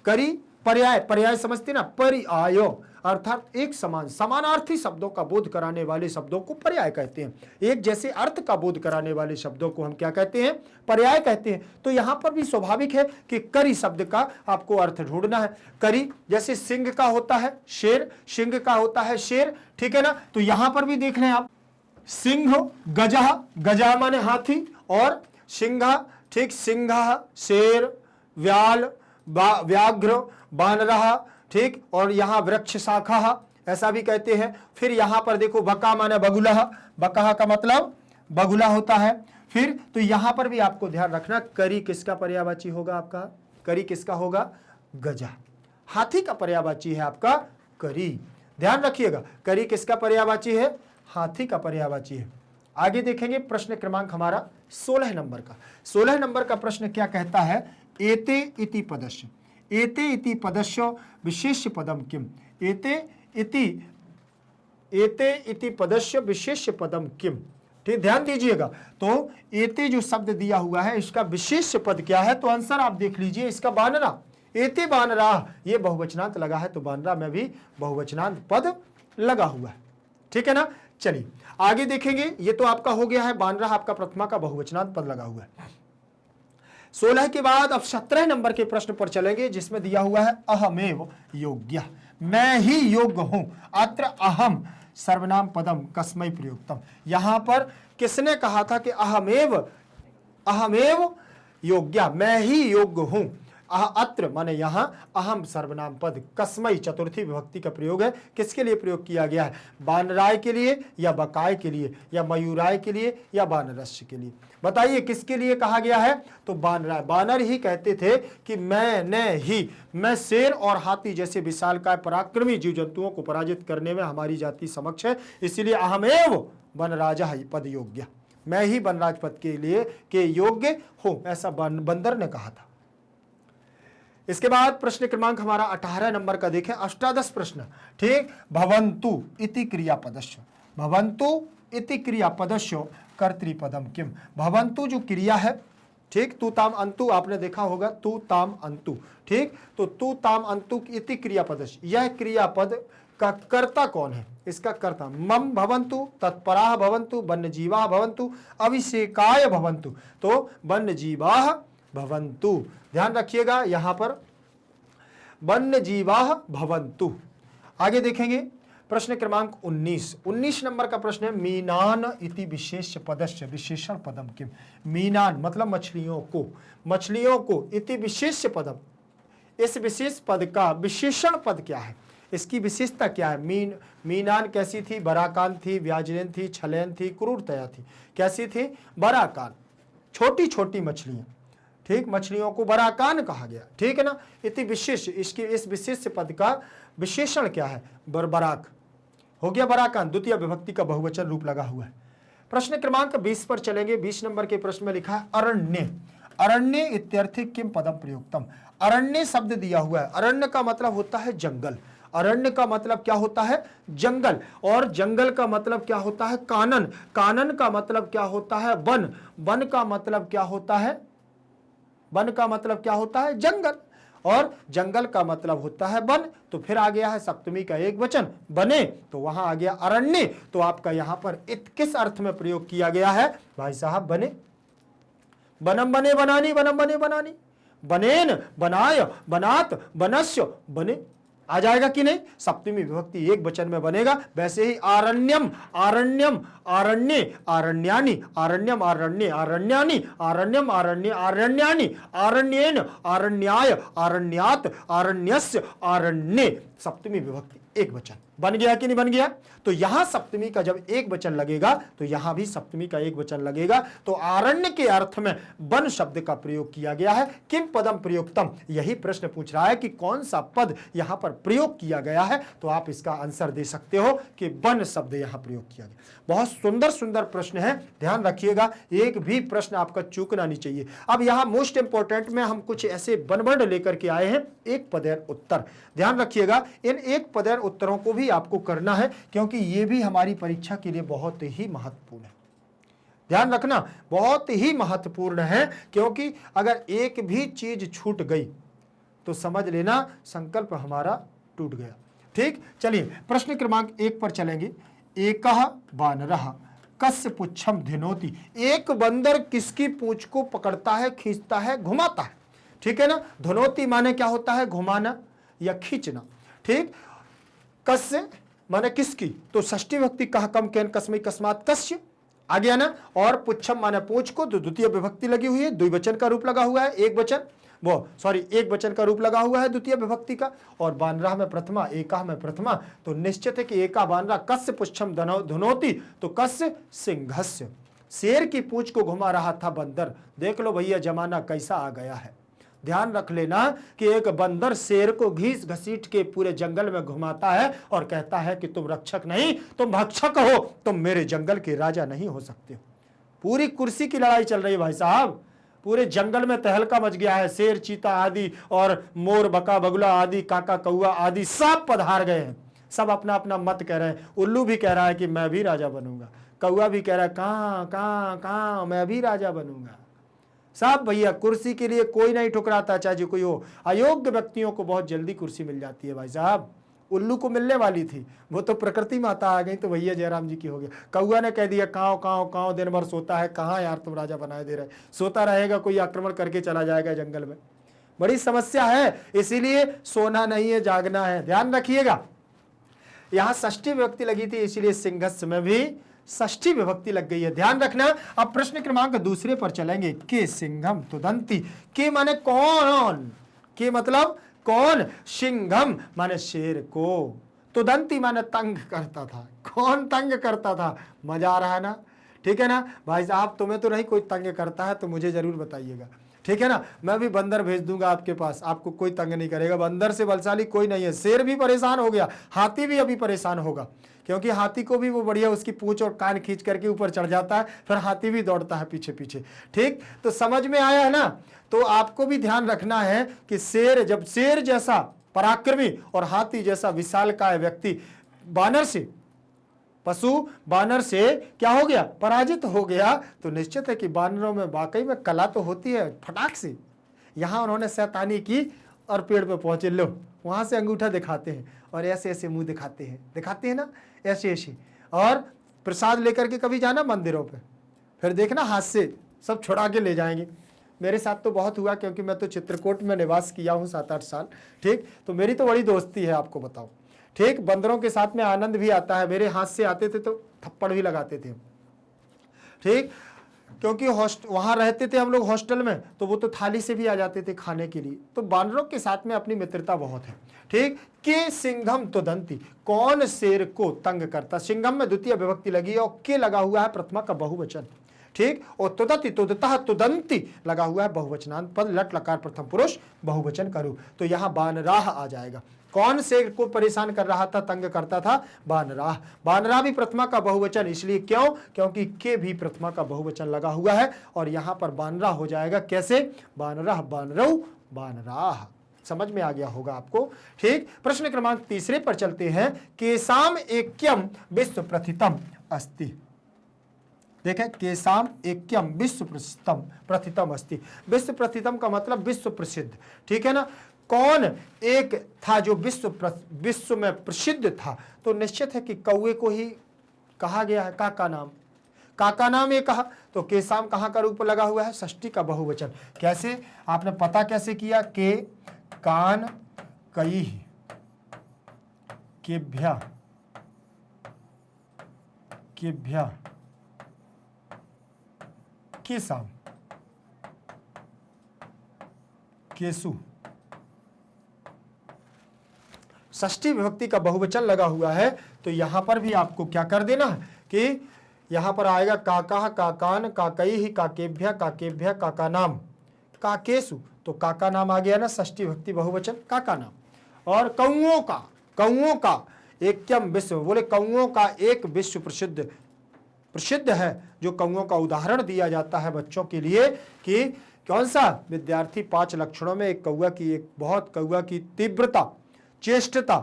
करी, पर्याय, पर्याय समझते ना, पर्यायो अर्थात एक समान, समानार्थी शब्दों का बोध कराने वाले शब्दों को पर्याय कहते हैं। एक जैसे अर्थ का बोध कराने वाले शब्दों को हम क्या कहते हैं? पर्याय कहते हैं। तो यहां पर भी स्वाभाविक है कि करी शब्द का आपको अर्थ ढूंढना है। करी जैसे सिंह का होता है शेर, सिंह का होता है शेर, ठीक है ना? तो यहां पर भी देख लें आप, सिंह, गजह, गजह माने हाथी, और सिंह, ठीक, सिंह शेर, व्याल, व्याघ्र, बानरहा, ठीक, और यहां वृक्ष शाखा ऐसा भी कहते हैं। फिर यहां पर देखो बका माने बगुला, बका का मतलब बगुला होता है। फिर तो यहां पर भी आपको ध्यान रखना, करी किसका पर्यायवाची होगा आपका? करी किसका होगा? गजा। हाथी का पर्यायवाची है आपका करी। ध्यान रखिएगा, करी किसका पर्यायवाची है? हाथी का पर्यायवाची है। आगे देखेंगे प्रश्न क्रमांक हमारा 16 नंबर का। 16 नंबर का प्रश्न क्या कहता है? एते इति पदस्य, एते इति पदस्य विशेष्य पदम किम? एते इति पदस्य विशेष्य पदम किम? ठीक, ध्यान दीजिएगा। तो एते जो शब्द दिया हुआ है इसका विशेष्य पद क्या है? तो आंसर आप देख लीजिए, इसका बानरा, एते बानरा, ये बहुवचनांत लगा है, तो बानरा में भी बहुवचनांत पद लगा हुआ है, ठीक है ना? चलिए आगे देखेंगे। ये तो आपका हो गया है, बानरा आपका प्रथमा का बहुवचनांत पद लगा हुआ है। 16 के बाद अब 17 नंबर के प्रश्न पर चलेंगे, जिसमें दिया हुआ है अहमेव योग्य, मैं ही योग्य हूं। अत्र अहम सर्वनाम पदम कस्मै प्रयुक्तम। यहां पर किसने कहा था कि अहमेव, अहमेव योग्य, मैं ही योग्य हूं? अत्र माने यहाँ अहम सर्वनाम पद कस्मई चतुर्थी विभक्ति का प्रयोग है। किसके लिए प्रयोग किया गया है? बानराय के लिए या बकाय के लिए या मयूराय के लिए या बानरस्य के लिए? बताइए किसके लिए कहा गया है? तो बानराय। बानर ही कहते थे कि मैं शेर और हाथी जैसे विशालकाय पराक्रमी जीव जंतुओं को पराजित करने में हमारी जाति समक्ष है, इसलिए अहमेव वनराजा पद योग्य, मैं ही वनराज पद के लिए के योग्य हूं, ऐसा बंदर ने कहा था। इसके बाद प्रश्न क्रमांक हमारा 18 नंबर का देखें, अष्टादश प्रश्न। ठीक, भवन्तु इति क्रियापदस्य, भवन्तु इति क्रियापदस्य कर्तृपदम किम। भवन्तु जो क्रिया है, ठीक, तू ताम अंतु आपने देखा होगा, तू ताम अंतु, ठीक, तो तू ताम अंतु इति क्रियापदस्य, यह क्रियापद का कर्ता कौन है? इसका कर्ता मम भवन्तु, तत्पराः भवन्तु, वन्यजीवाः भवन्तु, अभिषेकाय भवन्तु, तो वन्यजीवाः भवन्तु। ध्यान रखिएगा यहां पर वन्यजीवाः भवन्तु। आगे देखेंगे प्रश्न क्रमांक 19 नंबर का प्रश्न है, मीनान इति विशेष पदस्य विशेषण पदम किम। मीनान मतलब मछलियों को इति विशेष पदम, इस विशेष पद का विशेषण पद क्या है? इसकी विशेषता क्या है? मीनान कैसी थी? बराकान थी, व्याजन थी, छलयन थी, क्रूरतया थी। कैसी थी? बराकान, छोटी छोटी मछलियां, ठीक, मछलियों को बराकान कहा गया, ठीक है ना। इति विशेष, इसकी इस विशेष पद का विशेषण क्या है? बराक हो गया, बराकान द्वितीय विभक्ति का बहुवचन रूप लगा हुआ है। प्रश्न क्रमांक 20 पर चलेंगे। 20 नंबर के प्रश्न में लिखा है अरण्य, अरण्य इत्यर्थ किम पदम प्रयुक्तम। अरण्य शब्द दिया हुआ है, अरण्य का मतलब होता है जंगल, अरण्य का मतलब क्या होता है? जंगल, और जंगल का मतलब क्या होता है? कानन, कानन का मतलब क्या होता है? वन, वन का मतलब क्या होता है? वन का मतलब क्या होता है? जंगल, और जंगल का मतलब होता है वन। तो फिर आ गया है सप्तमी का एक वचन बने, तो वहां आ गया अरण्य। तो आपका यहां पर किस अर्थ में प्रयोग किया गया है भाई साहब? बने, बनम बने बनानी, बनम बने बनानी, बनेन बनाय, बनात बनस्य, बने आ जाएगा कि नहीं? सप्तमी विभक्ति एक वचन में बनेगा। वैसे ही आरण्यम, आरण्यम, आरण्ये, आरण्यानि, आरण्यम, आरण्ये, आरण्यानि, आरण्यम, आरण्ये, आरण्यानि, आरण्येन, आरण्याय, आरण्यात, आरण्यस्य, आरण्ये, सप्तमी विभक्ति एक वचन बन गया कि नहीं बन गया? तो यहां सप्तमी का जब एक वचन लगेगा तो यहां भी सप्तमी का एक वचन लगेगा। तो आरण्य के अर्थ में वन शब्द का प्रयोग किया गया है। किम पदम प्रयुक्तम, यही प्रश्न पूछ रहा है कि कौन सा पद यहां पर प्रयोग किया गया है। तो आप इसका आंसर दे सकते हो कि वन शब्द यहां प्रयोग किया गया। बहुत सुंदर सुंदर प्रश्न है, ध्यान रखिएगा, एक भी प्रश्न आपका चूकना नहीं चाहिए। अब यहां मोस्ट इंपोर्टेंट में हम कुछ ऐसे बनवर्ड लेकर के आए हैं, एक पदेर उत्तर। ध्यान रखिएगा, इन एक पदेर उत्तरों को भी आपको करना है, क्योंकि ये भी हमारी परीक्षा के लिए बहुत ही महत्वपूर्ण है। ध्यान रखना, बहुत ही महत्वपूर्ण है, क्योंकि अगर एक भी चीज छूट गई तो समझ लेना संकल्प हमारा टूट गया। ठीक, चलिए प्रश्न क्रमांक 1 पर चलेंगे। एकह बानरः कस्य पुच्छम धिनोति। एक बंदर किसकी पूंछ को पकड़ता है, खींचता है, घुमाता है। ठीक है ना। धुनोति माने क्या होता है? घुमाना या खींचना। ठीक, कस्य माने किसकी, तो षष्ठी विभक्ति कहा कम केन कस्मै कस्मात कस्य आ गया ना। और पुच्छम माने पूंछ को, तो द्वितीय विभक्ति लगी हुई है, द्विवचन का रूप लगा हुआ है, एक वचन एक वचन का रूप लगा हुआ है द्वितीय विभक्ति का। और बानरः में प्रथमा, एकाह में प्रथमा, तो निश्चित है कि एका बानरा कस्य पुच्छम धुनोति, तो कस्य सिंहस्य, शेर की पूंछ को घुमा रहा था बंदर। देख लो भैया जमाना कैसा आ गया है। ध्यान रख लेना कि एक बंदर शेर को घसीट घसीट के पूरे जंगल में घुमाता है और कहता है कि तुम रक्षक नहीं, तुम भक्षक हो, तुम मेरे जंगल के राजा नहीं हो सकते हो। पूरी कुर्सी की लड़ाई चल रही है भाई साहब, पूरे जंगल में तहलका मच गया है। शेर, चीता आदि और मोर, बका, बगुला आदि, काका, कौआ आदि सब पधार गए हैं। सब अपना अपना मत कह रहे हैं। उल्लू भी कह रहा है कि मैं भी राजा बनूंगा, कौआ भी कह रहा है कहां कहां कहां मैं भी राजा बनूंगा। सब भैया कुर्सी के लिए कोई नहीं ठुकराता, चाहे जो कोई हो। अयोग्य व्यक्तियों को बहुत जल्दी कुर्सी मिल जाती है भाई साहब। उल्लू को मिलने वाली थी, वो तो प्रकृति माता आ गई, तो भैया जयराम जी की हो गया। कौआ ने कह दिया काव काव काव, दिन भर सोता है, कहाँ यार तुम राजा बनाए दे रहे, सोता रहेगा, कोई आक्रमण करके चला जाएगा जंगल में। बड़ी समस्या है, इसीलिए सोना नहीं है, जागना है। ध्यान रखिएगा, यहां षष्ठी विभक्ति लगी थी, इसीलिए सिंहस्य में भी षष्ठी विभक्ति लग गई है, ध्यान रखना। अब प्रश्न क्रमांक दूसरे पर चलेंगे। के सिंघम तुदंती, के माने कौन, के मतलब कौन, सिंघम माने शेर को, तुदंती माने तंग करता था। कौन तंग करता था? मजा आ रहा है ना, ठीक है ना भाई साहब। तुम्हें तो नहीं कोई तंग करता है तो मुझे जरूर बताइएगा, ठीक है ना। मैं भी बंदर भेज दूंगा आपके पास, आपको कोई तंग नहीं करेगा। बंदर से बलशाली कोई नहीं है। शेर भी परेशान हो गया, हाथी भी अभी परेशान होगा, क्योंकि हाथी को भी वो बढ़िया उसकी पूंछ और कान खींच करके ऊपर चढ़ जाता है, फिर हाथी भी दौड़ता है पीछे पीछे। ठीक, तो समझ में आया है ना। तो आपको भी ध्यान रखना है कि शेर, जब शेर जैसा पराक्रमी और हाथी जैसा विशालकाय व्यक्ति बानर से, पशु बानर से क्या हो गया, पराजित हो गया, तो निश्चित है कि बानरों में वाकई में कला तो होती है फटाक से। यहां उन्होंने शैतानी की और पेड़ पे पहुंचे, लो वहां से अंगूठा दिखाते हैं और ऐसे ऐसे मुंह दिखाते हैं ना, ऐसे ऐसे। और प्रसाद लेकर के कभी जाना मंदिरों पे, फिर देखना हाथ से सब छुड़ा के ले जाएंगे। मेरे साथ तो बहुत हुआ, क्योंकि मैं तो चित्रकूट में निवास किया हूँ 7-8 साल। ठीक, तो मेरी तो बड़ी दोस्ती है, आपको बताऊं। ठीक, बंदरों के साथ में आनंद भी आता है। मेरे हाथ से आते थे तो थप्पड़ भी लगाते थे। ठीक, क्योंकि वहां रहते थे हम लोग हॉस्टल में, तो वो तो थाली से भी आ जाते थे खाने के लिए। तो बानरों के साथ में अपनी मित्रता बहुत है। ठीक, के सिंघम तुदंती, कौन शेर को तंग करता। सिंघम में द्वितीय विभक्ति लगी है और के लगा हुआ है प्रथमा का बहुवचन। ठीक, और तुदति तुदतः तुदंती लगा हुआ है बहुवचनांत पद, लट लकार प्रथम पुरुष बहुवचन करूं, तो यहां बानराह आ जाएगा। कौन शेर को परेशान कर रहा था, तंग करता था, बानराह। बानराह भी प्रथमा का बहुवचन, इसलिए क्यों, क्योंकि के भी प्रथमा का बहुवचन लगा हुआ है, और यहां पर बानराह हो जाएगा। कैसे, बानराह, बानरऊ, बानराह। समझ में आ गया होगा आपको। ठीक, प्रश्न क्रमांक 3 पर चलते हैं। केसाम एक्यम विश्व प्रथितम अस्ति। देखें, केसाम एक्यम विश्व प्रथितम अस्ति। विश्व प्रथितम का मतलब विश्व प्रसिद्ध, ठीक है ना। कौन एक था जो विश्व में प्रसिद्ध था, तो निश्चित है कि कौवे को ही कहा गया है। काका नाम, काका नाम ये कहा, तो केसाम कहाँ का रूप लगा हुआ है, षष्ठी का बहुवचन। कैसे, आपने पता कैसे किया, के कान कई केभ्या केभ्या केसाम केसु, षष्ठी विभक्ति का बहुवचन लगा हुआ है। तो यहां पर भी आपको क्या कर देना है कि यहां पर आएगा काका, काकान, काकई, काकेभ्य, काकेभ्य, काका नाम, काकेसु, तो काका नाम आ गया ना, षष्ठी विभक्ति बहुवचन काका नाम। और कौओं का एक्यम विश्व, बोले कौओं का एक विश्व प्रसिद्ध है, जो कौओं का उदाहरण दिया जाता है बच्चों के लिए कि कौन सा, विद्यार्थी 5 लक्षणों में एक कौआ की तीव्रता, चेष्टता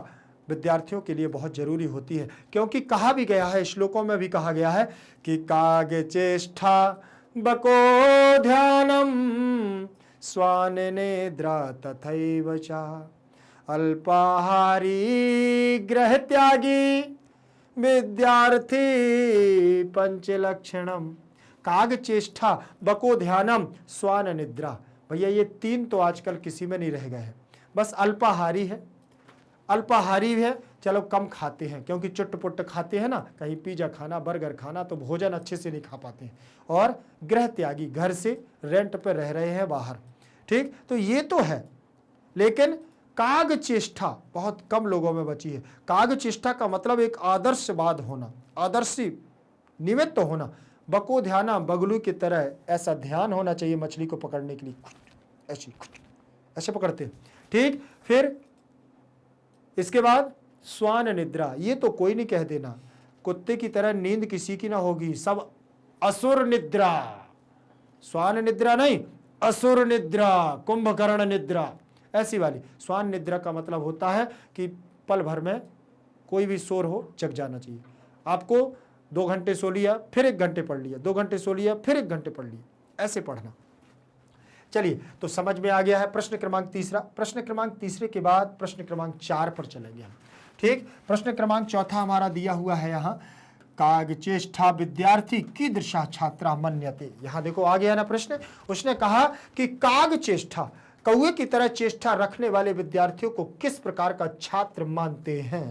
विद्यार्थियों के लिए बहुत जरूरी होती है। क्योंकि कहा भी गया है, श्लोकों में भी कहा गया है कि कागे चेष्टा बको ध्यानम स्वान नेद्रा तथैव च अल्पाहारी ग्रह त्यागी विद्यार्थी पंचलक्षणम। काग चेष्टा बको ध्यानम स्वान निद्रा। भैया ये 3 तो आजकल किसी में नहीं रह गए हैं। बस अल्पाहारी है, चलो कम खाते हैं, क्योंकि चुट-पुट खाते हैं ना, कहीं पिज्जा खाना, बर्गर खाना, तो भोजन अच्छे से नहीं खा पाते हैं। और गृह त्यागी, घर से रेंट पे रह रहे हैं बाहर। ठीक, तो ये तो है, लेकिन काग चेष्टा बहुत कम लोगों में बची है। काग चेष्टा का मतलब एक आदर्शवाद होना, आदर्शी निमित्त होना। बको ध्याना, बगलू की तरह ऐसा ध्यान होना चाहिए मछली को पकड़ने के लिए, ऐसे पकड़ते हैं। ठीक, फिर इसके बाद स्वान निद्रा, ये तो कोई नहीं कह देना, कुत्ते की तरह नींद किसी की ना होगी, सब असुर निद्रा। स्वान निद्रा नहीं, असुर निद्रा, कुंभकर्ण निद्रा, ऐसी वाली। स्वान निद्रा का मतलब होता है कि पल भर में कोई भी शोर हो जग जाना चाहिए। आपको 2 घंटे सो लिया, फिर 1 घंटे पढ़ लिया, 2 घंटे सो लिया, फिर 1 घंटे पढ़ लिया, ऐसे पढ़ना। चलिए, तो समझ में आ गया है प्रश्न क्रमांक 3। प्रश्न क्रमांक 3 के बाद प्रश्न क्रमांक 4 पर चलेंगे हम। ठीक, प्रश्न क्रमांक 4 हमारा दिया हुआ है यहाँ, काग चेष्टा विद्यार्थी कीदृशा छात्रा मन्यते। यहाँ देखो आ गया ना प्रश्न। उसने कहा कि काग चेष्टा, कौए की तरह चेष्टा रखने वाले विद्यार्थियों को किस प्रकार का छात्र मानते हैं।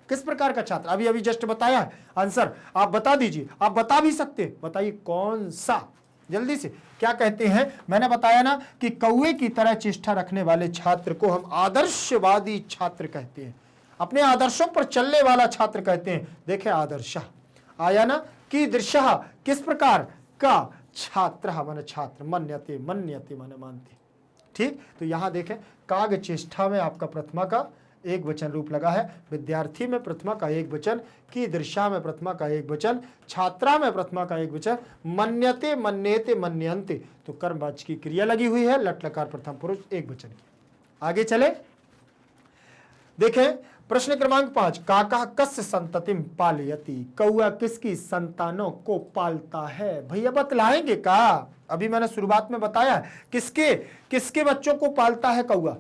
किस प्रकार का छात्र, अभी जस्ट बताया है आंसर, आप बता दीजिए, आप बता भी सकते, बताइए कौन सा जल्दी से क्या कहते हैं, मैंने बताया ना कि कौवे की तरह चेष्टा रखने वाले छात्र को हम आदर्शवादी छात्र कहते हैं, अपने आदर्शों पर चलने वाला छात्र कहते हैं। देखें आदर्श आया ना, कीदृशः किस प्रकार का, छात्र मन छात्र, मन्यते मन्यते मन मानते। ठीक, तो यहां देखें काग चेष्टा में आपका प्रथमा का एक वचन रूप लगा है, विद्यार्थी में प्रथमा का एक वचन, कीदृशा में प्रथमा का एक वचन, छात्रा में प्रथमा का एक वचन, मन्यते मन्येते मन्यन्ते तो कर्मवाची की क्रिया लगी हुई है, लट लकार प्रथम पुरुष एक वचन की। आगे चले, देखें प्रश्न क्रमांक 5, काका कस्य संततिम पालयति, कौआ किसकी संतानों को पालता है। भैया बतलाएंगे का, अभी मैंने शुरुआत में बताया किसके किसके बच्चों को पालता है कौआ।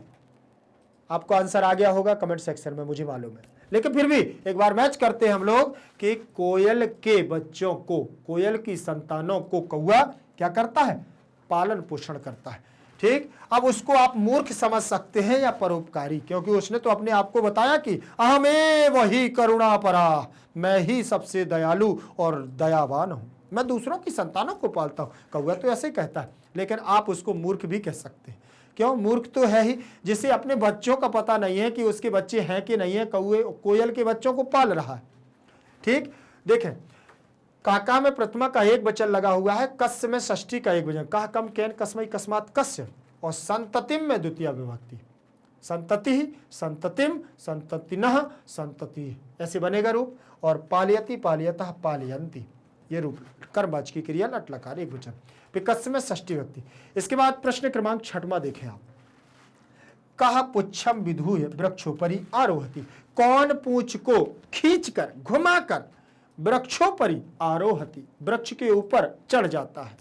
आपको आंसर आ गया होगा कमेंट सेक्शन में, मुझे मालूम है, लेकिन फिर भी एक बार मैच करते हैं हम लोग कि कोयल के बच्चों को, कोयल की संतानों को कौआ क्या करता है, पालन पोषण करता है। ठीक, अब उसको आप मूर्ख समझ सकते हैं या परोपकारी, क्योंकि उसने तो अपने आप को बताया कि अहमेव वही करुणा परा, मैं ही सबसे दयालु और दयावान हूं, मैं दूसरों की संतानों को पालता हूं। कौआ तो ऐसे ही कहता है, लेकिन आप उसको मूर्ख भी कह सकते हैं। क्यों, मूर्ख तो है ही जिसे अपने बच्चों का पता नहीं है कि उसके बच्चे हैं कि नहीं है, कोयल के बच्चों को पाल रहा है। ठीक, देखें काका में प्रथमा का एक वचन लगा हुआ है, कस्य में षष्ठी का एक वचन, कह कम केन कस्मई कस्मात कस्य, और संततिम में द्वितीय विभक्ति, संतति संततिम संततिनः संतति, ऐसे बनेगा रूप, और पालयति पालयतः पालयन्ति ये रूप, कर्मवाची की क्रिया लट लकार एक वचन, फिर कस्य में षष्ठी विभक्ति। इसके बाद प्रश्न क्रमांक 6 देखें आप, कह पुच्छम विधूय वृक्षोपरि आरोहति, कौन पूंछ को खींचकर घुमाकर वृक्षोपरि आरोहति, वृक्ष के ऊपर चढ़ जाता है।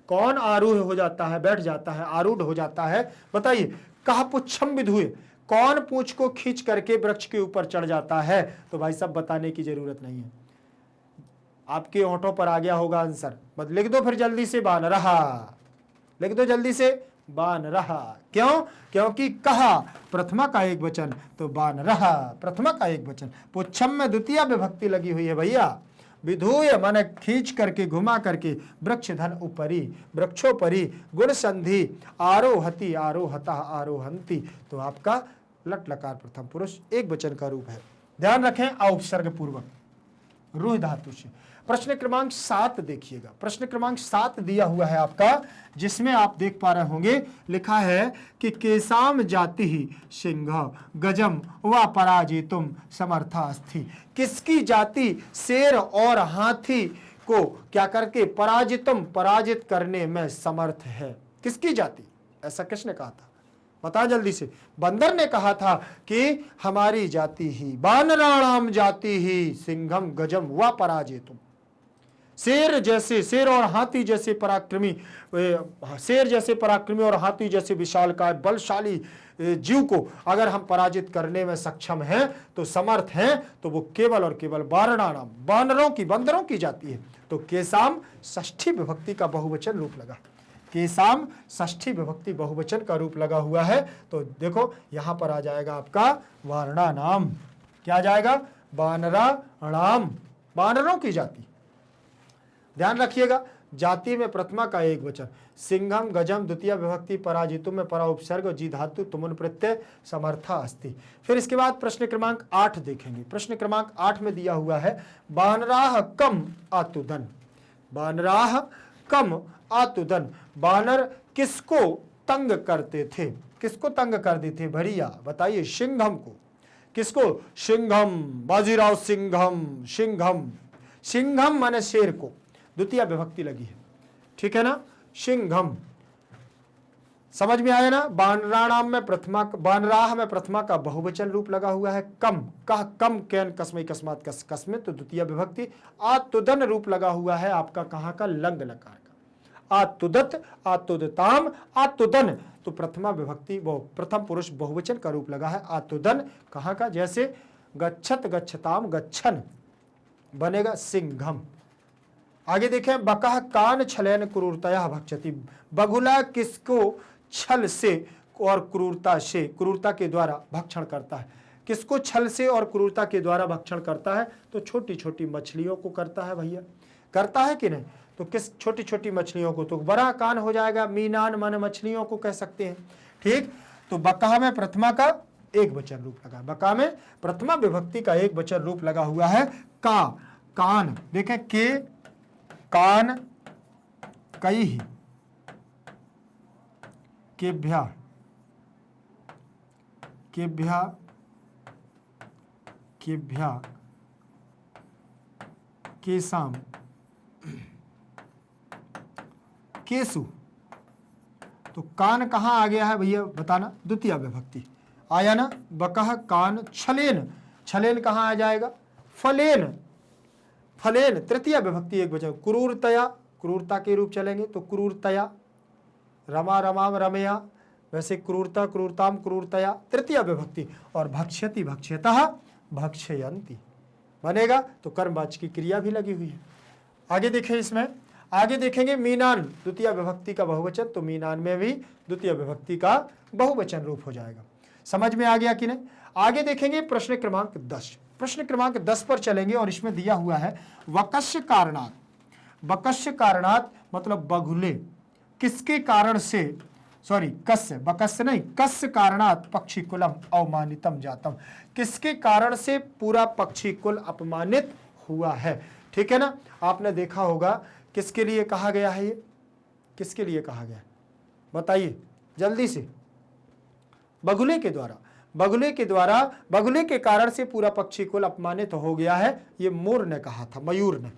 कौन आरूढ़ हो जाता है, बैठ जाता है, आरूढ़ हो जाता है, बताइए। कह पुच्छम विधूय, कौन पूंछ को खींच करके वृक्ष के ऊपर चढ़ जाता है, तो भाई साहब बताने की जरूरत नहीं है, आपके होठों पर आ गया होगा आंसर, बस लिख दो फिर जल्दी से, बानरहा, लिख दो जल्दी से, बानरहा। क्यों, क्योंकि कहा प्रथमा का एक वचन, तो बानरहा प्रथमा का एक वचन, पुच्छम में द्वितीय विभक्ति लगी हुई है भैया, विधूय माने खींच करके घुमा करके, वृक्ष धन उपरी वृक्षोपरि, गुण संधि आरोहति आरोहता आरोहंती, तो आपका लट लकार प्रथम पुरुष एक वचन का रूप है। ध्यान रखें औपसर्ग पूर्वक रूह धातु से। प्रश्न क्रमांक 7 देखिएगा, प्रश्न क्रमांक 7 दिया हुआ है आपका, जिसमें आप देख पा रहे होंगे लिखा है कि केसाम जाति ही सिंह गजम व पराजितुम समर्थास्थि, किसकी जाति शेर और हाथी को क्या करके पराजितुम पराजित करने में समर्थ है, किसकी जाति, ऐसा किसने कहा था, बता जल्दी से। बंदर ने कहा था कि हमारी जाति ही, बानराणाम जाति ही सिंघम गजम व पराजितुम, शेर जैसे, शेर और हाथी जैसे पराक्रमी, शेर जैसे पराक्रमी और हाथी जैसे विशालकाय बलशाली जीव को अगर हम पराजित करने में सक्षम हैं, तो समर्थ हैं, तो वो केवल और केवल बानराणाम, बानरों की, बंदरों की जाति है। तो केसाम षष्ठी विभक्ति का बहुवचन रूप लगा, केसाम षष्ठी विभक्ति बहुवचन का रूप लगा हुआ है, तो देखो यहां पर आ जाएगा आपका वारणानाम, क्या आ जाएगा, बानराणाम, बानरों की जाति। ध्यान रखिएगा, जाति में प्रथमा का एक वचन, सिंघम गजम द्वितीय विभक्ति, पराजितु में परा उपसर्ग, जी धातु तुमुन प्रत्यय, समर्था अस्ति। फिर इसके बाद प्रश्न क्रमांक 8 देखेंगे, प्रश्न क्रमांक 8 में दिया हुआ है, बानराह कम आतुदन, बानराह कम आतुदन, बानर किसको तंग करते थे, किसको तंग करते थे भैया, बताइए, सिंघम को, किसको, सिंघम, बाजीराव सिंघम, सिंघम, सिंघम माने शेर को, द्वितीय विभक्ति लगी है, ठीक है ना, सिंघम, समझ में आया ना। बानराणाम में प्रथमा, बानराह में प्रथमा का बहुवचन रूप लगा हुआ है, कम, कह कम कैन कस्मई कस्मात कस, कस्मे तो द्वितीय विभक्ति, आतुदन रूप लगा हुआ है आपका कहाँ का, लंग लकार का, आतुदत आतुदताम आतुदन, तो प्रथमा विभक्ति वो प्रथम पुरुष बहुवचन का रूप लगा है, आतुदन कहाँ का, जैसे गच्छत गच्छताम गच्छन बनेगा सिंघम। आगे देखें, बकह कान छलैन क्रूरतया भक्षति, बगुला किसको छल से और क्रूरता से, क्रूरता के द्वारा भक्षण करता है, किसको छल से और क्रूरता के द्वारा भक्षण करता है, तो छोटी छोटी मछलियों को करता है भैया, करता है कि नहीं, तो किस छोटी छोटी मछलियों को, तो बड़ा कान हो जाएगा मीनान माने मछलियों को कह सकते हैं। ठीक, तो बका में प्रथमा का एक वचन रूप लगा, बका में प्रथमा विभक्ति का एक वचन रूप लगा हुआ है का, कान। देखें के कान कई केभ्या केभ्या केभ्या केसाम केसु। तो कान कहां आ गया है भैया बताना, द्वितीय विभक्ति आया ना, बकह कान छलेन, छलेन कहां आ जाएगा, फलेन, फलेन तृतीय विभक्ति एक वचन, क्रूरतया, क्रूरता के रूप चलेंगे तो क्रूरतया, रमा रमाम रमया, वैसे क्रूरता क्रूरताम क्रूरतया तृतीय विभक्ति, और भक्ष्यति भक्ष्यतः भक्षयन्ति बनेगा, तो कर्मवाच्य की क्रिया भी लगी हुई है। आगे देखें, इसमें आगे देखेंगे मीनान द्वितीय विभक्ति का बहुवचन, तो मीनान में भी द्वितीय विभक्ति का बहुवचन रूप हो जाएगा। समझ में आ गया कि नहीं। आगे देखेंगे प्रश्न क्रमांक 10, प्रश्न क्रमांक 10 पर चलेंगे और इसमें दिया हुआ है वकस्य कारणात्, बकस्य कारणात् मतलब बगुले किसके कारण से, सॉरी कस्य, बकस्य नहीं, कस्य कारणात् पक्षी कुलम अवमानितम जातम, किसके कारण से पूरा पक्षी कुल अपमानित हुआ है। ठीक है ना, आपने देखा होगा किसके लिए कहा गया है, ये किसके लिए कहा गया है बताइए जल्दी से, बगुले के द्वारा, बगुले के द्वारा, बगुले के कारण से पूरा पक्षी कुल अपमानित हो गया है, ये मोर ने कहा था, मयूर ने।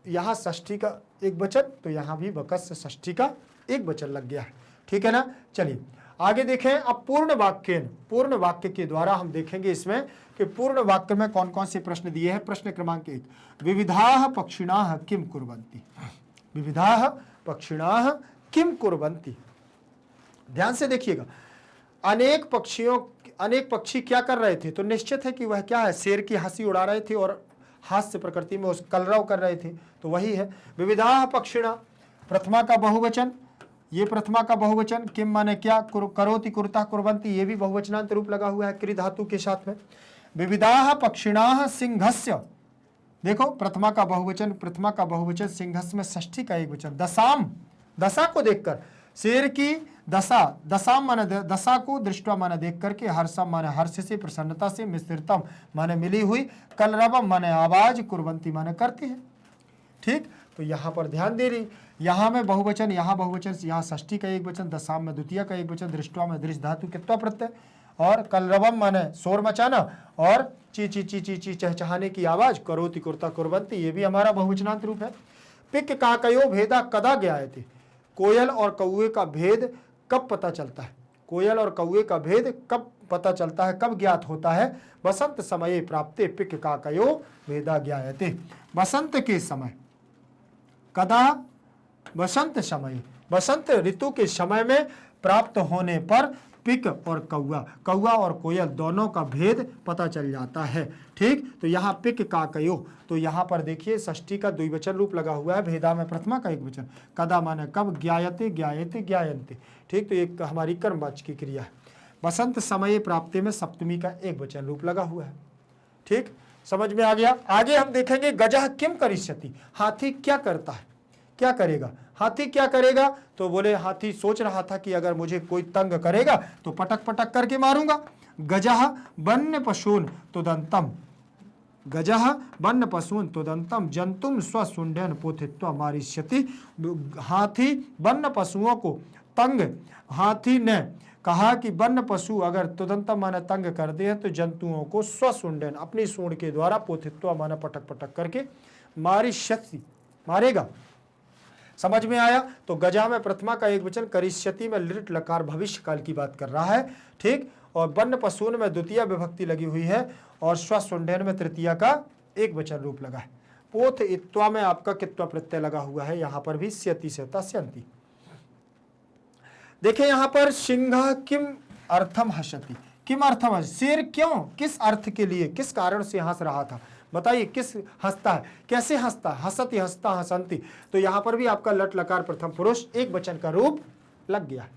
यहां षष्ठी का एक वचन, तो यहां भी वकस्य षष्ठी का एक वचन लग गया है। ठीक है ना, चलिए आगे देखें। अब पूर्ण वाक्य, पूर्ण वाक्य के द्वारा हम देखेंगे इसमें कि पूर्ण वाक्य में कौन कौन से प्रश्न दिए हैं। प्रश्न क्रमांक 1, विविधाः पक्षिणाः किम कुर्वन्ति, विविधाः पक्षिणाः किम कुर्वन्ति, ध्यान से देखिएगा। अनेक पक्षी क्या कर रहे थे, तो निश्चित है कि वह क्या है, शेर की हंसी उड़ा रहे थे और हास्य प्रकृति में उस कलरव कर रहे थे, तो वही है विविधाः पक्षिणा, प्रथमा का बहुवचन, ये प्रथमा का बहुवचन, किम माने क्या, करोति कुरुता कुर्वन्ति, ये भी बहुवचनांत रूप लगा हुआ है क्रि धातु के साथ में। विविधाः पक्षिणाः सिंहस्य, देखो प्रथमा का बहुवचन, प्रथमा का बहुवचन, सिंहस्य में षष्ठी का एक वचन, दशाम, दशा को देखकर, शेर की दशा, दशाम माने दशा को, दृष्टवा माने देख करके, हर्षम माने हर्ष से, प्रसन्नता से, मिश्रितम माने मिली हुई, कलरवम माने आवाज, कुर्वन्ति माने करती है। ठीक, तो यहाँ पर ध्यान दे रही, यहाँ में बहुवचन, यहाँ बहुवचन, यहाँ षष्ठी का एक वचन, दशाम में द्वितीय का एक वचन, दृष्टवा में दृष्ट धातु कित्वा प्रत्यय, और कलरवम माने शोर मचाना, और ची ची ची ची ची चहचहाने की आवाज, करोति कुर्ता कुर्वन्ति, ये भी हमारा बहुवचनांत रूप है। पिक काकयो भेदा कदा ज्ञायते, कोयल और कौए का भेद कब पता चलता है, कोयल और कौए का भेद कब पता चलता है, कब ज्ञात होता है, बसंत समये प्राप्ते पिक काकयो भेदा ज्ञायते, बसंत के समय, कदा, बसंत समय, बसंत ऋतु के समय में प्राप्त होने पर पिक और कौआ, कौआ और कोयल दोनों का भेद पता चल जाता है। ठीक, तो यहाँ पिक काकयो, तो यहाँ पर देखिए षष्ठी का द्विवचन रूप लगा हुआ है, भेदा में प्रथमा का एक वचन, कदा माने कब, ज्ञायते ज्ञायते ज्ञायन्ते। ठीक, तो एक हमारी कर्मवाच्य की क्रिया है। बसंत समय प्राप्ति में सप्तमी का एक वचन रूप लगा हुआ है। ठीक, समझ में आ गया। आगे हम देखेंगे गजः किम करिष्यति, हाथी क्या करता है, क्या करेगा, हाथी क्या करेगा, तो बोले हाथी सोच रहा था कि अगर मुझे कोई तंग करेगा तो पटक पटक करके मारूंगा। गजः वन्य पशून तुदंतम, गजः वन्य पशून तुदंतम जंतुम स्वशुंडन पोथित्वा मारिष्यति, हाथी वन्य पशुओं को तंग, हाथी ने कहा कि वन्य पशु अगर तुदंतम माने तंग कर दे तो जंतुओं को स्वशुंडन अपनी सूंड के द्वारा, पोथित्वा माने पटक पटक करके, मारिष्यति मारेगा। समझ में आया। तो गजा में प्रथमा का एक वचन, करिष्यति में लिट लकार भविष्य काल की बात कर रहा है। ठीक, और वन्य पशुन में द्वितीय विभक्ति लगी हुई है, और स्वशुंडन में तृतीया का एक वचन रूप लगा है। पोथ इत्वा में आपका कित्वा प्रत्यय लगा हुआ है, यहां पर भी स्यति सेता स्यंति। देखिए यहां पर सिंह किम अर्थम हसति, किम अर्थम, शेर क्यों, किस अर्थ के लिए, किस कारण से हंस रहा था, बताइए किस हंसता है, कैसे हंसता है, हसति हंसता हसंती। तो यहां पर भी आपका लट लकार प्रथम पुरुष एक वचन का रूप लग गया,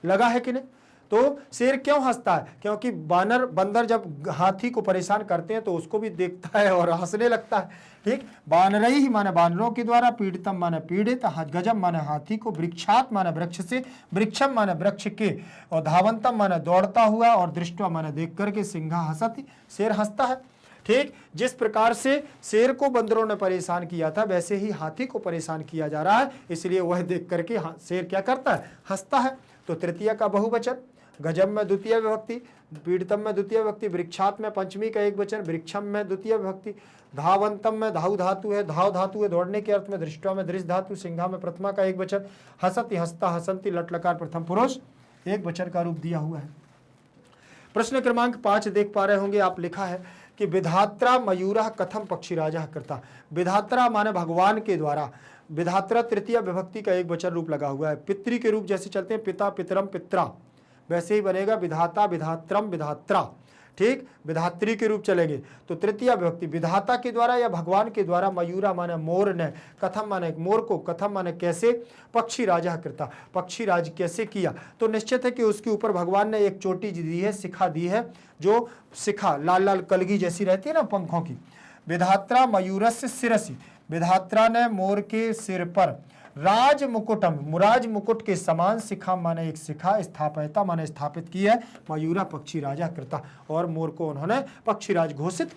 लगा है कि नहीं। तो शेर क्यों हंसता है? क्योंकि बंदर जब हाथी को परेशान करते हैं तो उसको भी देखता है और हंसने लगता है। ठीक, बानरई ही माने बानरों के द्वारा, पीड़ितम माने पीड़ित, गजम माने हाथी को, वृक्षात माने वृक्ष से, वृक्षम माने वृक्ष के, और धावंतम माने दौड़ता हुआ, और दृष्टवा माने देख करके, सिंहा हंसती, शेर हंसता है। ठीक, जिस प्रकार से शेर को बंदरों ने परेशान किया था वैसे ही हाथी को परेशान किया जा रहा है, इसलिए वह देख करके शेर क्या करता है? हंसता है। तो तृतीय का बहुवचन, गजम में द्वितीय विभक्ति, पीड़ितम में द्वितीय विभक्ति, वृक्षात में पंचमी का एक वचन, वृक्षम में द्वितीय विभक्ति, धावंतम में धाव धातु है, धाव धातु है दौड़ने के अर्थ में, दृष्टवा में दृश्य धातु, सिंहा में प्रथमा का एक वचन, हसती हंसता हसंती लट लकार प्रथम पुरुष एक वचन का रूप दिया हुआ है। प्रश्न क्रमांक 5 देख पा रहे होंगे आप, लिखा है कि विधात्रा मयूरः कथम पक्षीराजः कृता। विधात्रा माने भगवान के द्वारा, विधात्रा तृतीय विभक्ति का एक वचन रूप लगा हुआ है। पितृ के रूप जैसे चलते हैं पिता पितरम पित्रा, वैसे ही बनेगा विधाता विधात्रम विधात्रा। ठीक, विधात्री के रूप चलेंगे तो तृतीय विभक्ति विधाता के द्वारा या भगवान के द्वारा, मयूरा माने मोर ने, कथम माने मोर को, कथम माने कैसे, पक्षी राजा कृता पक्षी राज कैसे किया। तो निश्चित है कि उसके ऊपर भगवान ने एक चोटी दी है, शिखा दी है, जो शिखा लाल लाल कलगी जैसी रहती है ना पंखों की। विधात्रा मयूरस्य शिरसि, विधात्रा ने मोर के सिर पर, राज मुकुटम मुराज मुकुट के समान, शिखा माने एक शिखा, स्थापयता माने स्थापित की है, मयूरा पक्षी राजा कृता, और मोर को उन्होंने पक्षीराज घोषित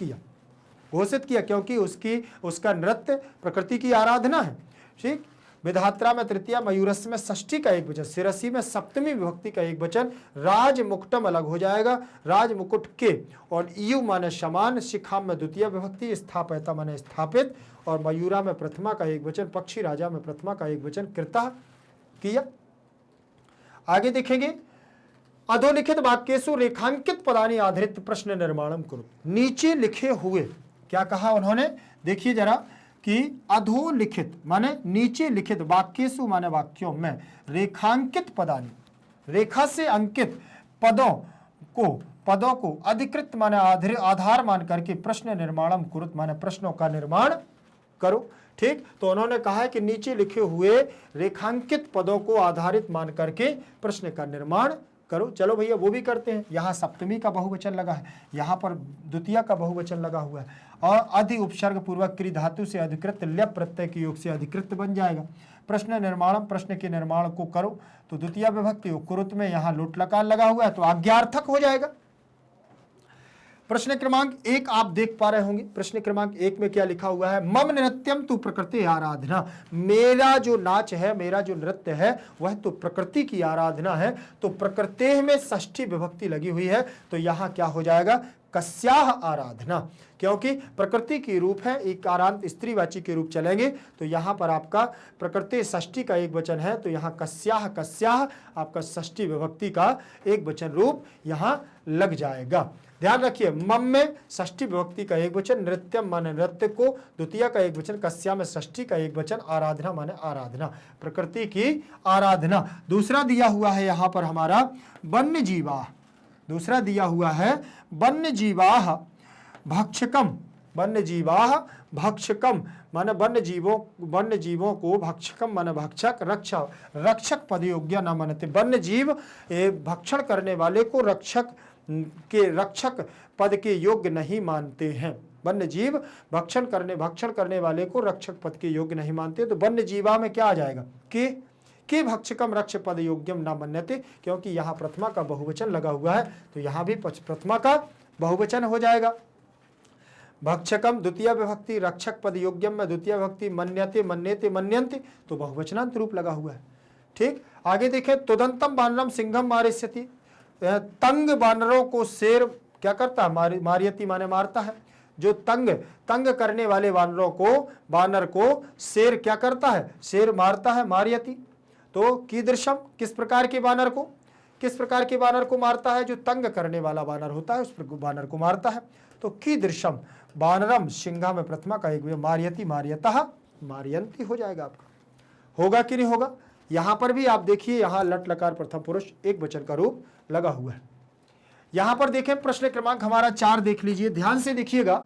किया क्योंकि उसका नृत्य प्रकृति की आराधना है। ठीक, विधात्रा में तृतीया, मयूरस में षष्ठी का एक वचन, शिरसी में सप्तमी विभक्ति का एक वचन, राज मुकुटम अलग हो जाएगा, राज मुकुट के, और ईयु माने समान, शिखा में द्वितीय विभक्ति, स्थापयता माने स्थापित, और मयूरा में प्रथमा का एक वचन, पक्षी राजा में प्रथमा का एक वचन, कृता किया। आगे देखेंगे, अधोलिखित वाक्येषु रेखांकित पदानि आधारित प्रश्न निर्माणम करो। नीचे लिखे हुए, क्या कहा उन्होंने, देखिए जरा, कि अधोलिखित माने नीचे लिखित, वाक्येषु माने वाक्यों में, रेखांकित पदानि रेखा से अंकित पदों को अधिकृत माने आधार मान करके प्रश्न निर्माणम कुरुत माने प्रश्नों का निर्माण करो। ठीक, तो उन्होंने कहा है कि नीचे लिखे हुए रेखांकित पदों को आधारित मान करके प्रश्न का निर्माण करो। चलो भैया वो भी करते हैं। यहाँ सप्तमी का बहुवचन लगा है, यहाँ पर द्वितीय का बहुवचन लगा हुआ है, और अधि उपसर्ग पूर्वक क्री धातु से अधिकृत ल्यप प्रत्यय के योग से अधिकृत बन जाएगा। प्रश्न निर्माण, प्रश्न के निर्माण को करो, तो द्वितीय विभक्ति कुरुत में यहाँ लोट लकार लगा हुआ है तो आज्ञार्थक हो जाएगा। प्रश्न क्रमांक 1 आप देख पा रहे होंगे। प्रश्न क्रमांक 1 में क्या लिखा हुआ है, मम नृत्यम तु प्रकृति आराधना, मेरा जो नाच है, मेरा जो नृत्य है वह तो प्रकृति की आराधना है। तो प्रकृति में षष्ठी विभक्ति लगी हुई है, तो यहाँ क्या हो जाएगा, कस्याह आराधना, क्योंकि प्रकृति की रूप है, एक आरांत स्त्रीवाची के रूप चलेंगे, तो यहाँ पर आपका प्रकृति षष्ठी का एक वचन है, तो यहाँ कस्याह आपका षष्ठी विभक्ति का एक वचन रूप यहाँ लग जाएगा। ध्यान रखिए, मम में षष्ठी विभक्ति का एक वचन, नृत्यम माने नृत्य को, द्वितीय का एक वचन, कस्या में षष्ठी का एक वचन, आराधना माने आराधना, प्रकृति की आराधना। दूसरा दिया हुआ है यहाँ पर हमारा वन्य जीवा, दूसरा दिया हुआ है वन्य जीवाह भक्षकम, वन्य जीवाह भक्षकम माने वन्य जीवों को, भक्षकम माने भक्षक, रक्षक पद योग्य न मानते, वन्य जीव भक्षण करने वाले को रक्षक पद के योग्य नहीं मानते हैं। वन्य जीव भक्षण करने वाले को रक्षक पद के योग्य नहीं मानते, तो वन्य जीवा में क्या आ जाएगा, के भक्षकम रक्ष पद योग्यम न मन्यते, क्योंकि यहाँ प्रथमा का बहुवचन लगा हुआ है, तो यहाँ भी प्रथमा का बहुवचन हो जाएगा। भक्षकम द्वितीय विभक्ति, रक्षक पद योग्यम में द्वितीय विभक्ति, मन्यते मन्यते मन्यन्ते, तो बहुवचनांत रूप लगा हुआ है। ठीक, आगे देखें, तुदंतम बानरम सिंहम मारिष्यति, तंग बानरों को शेर क्या करता है, मारियति माने मारता है। जो तंग करने वाले बानर को शेर क्या करता है, शेर मारता है, मारियति। तो कीदृशम, किस प्रकार के बानर को मारता है, जो तंग करने वाला बानर होता है उस बानर को मारता है। तो कीदृशम बानरम, सिंहा में प्रथमा का एक, मारियति मारियतः मारियंती हो जाएगा आपका। होगा कि नहीं होगा, यहां पर भी आप देखिए, यहां लट लकार प्रथम पुरुष एक वचन का रूप लगा हुआ है। यहां पर देखें प्रश्न क्रमांक हमारा 4 देख लीजिए, ध्यान से देखिएगा।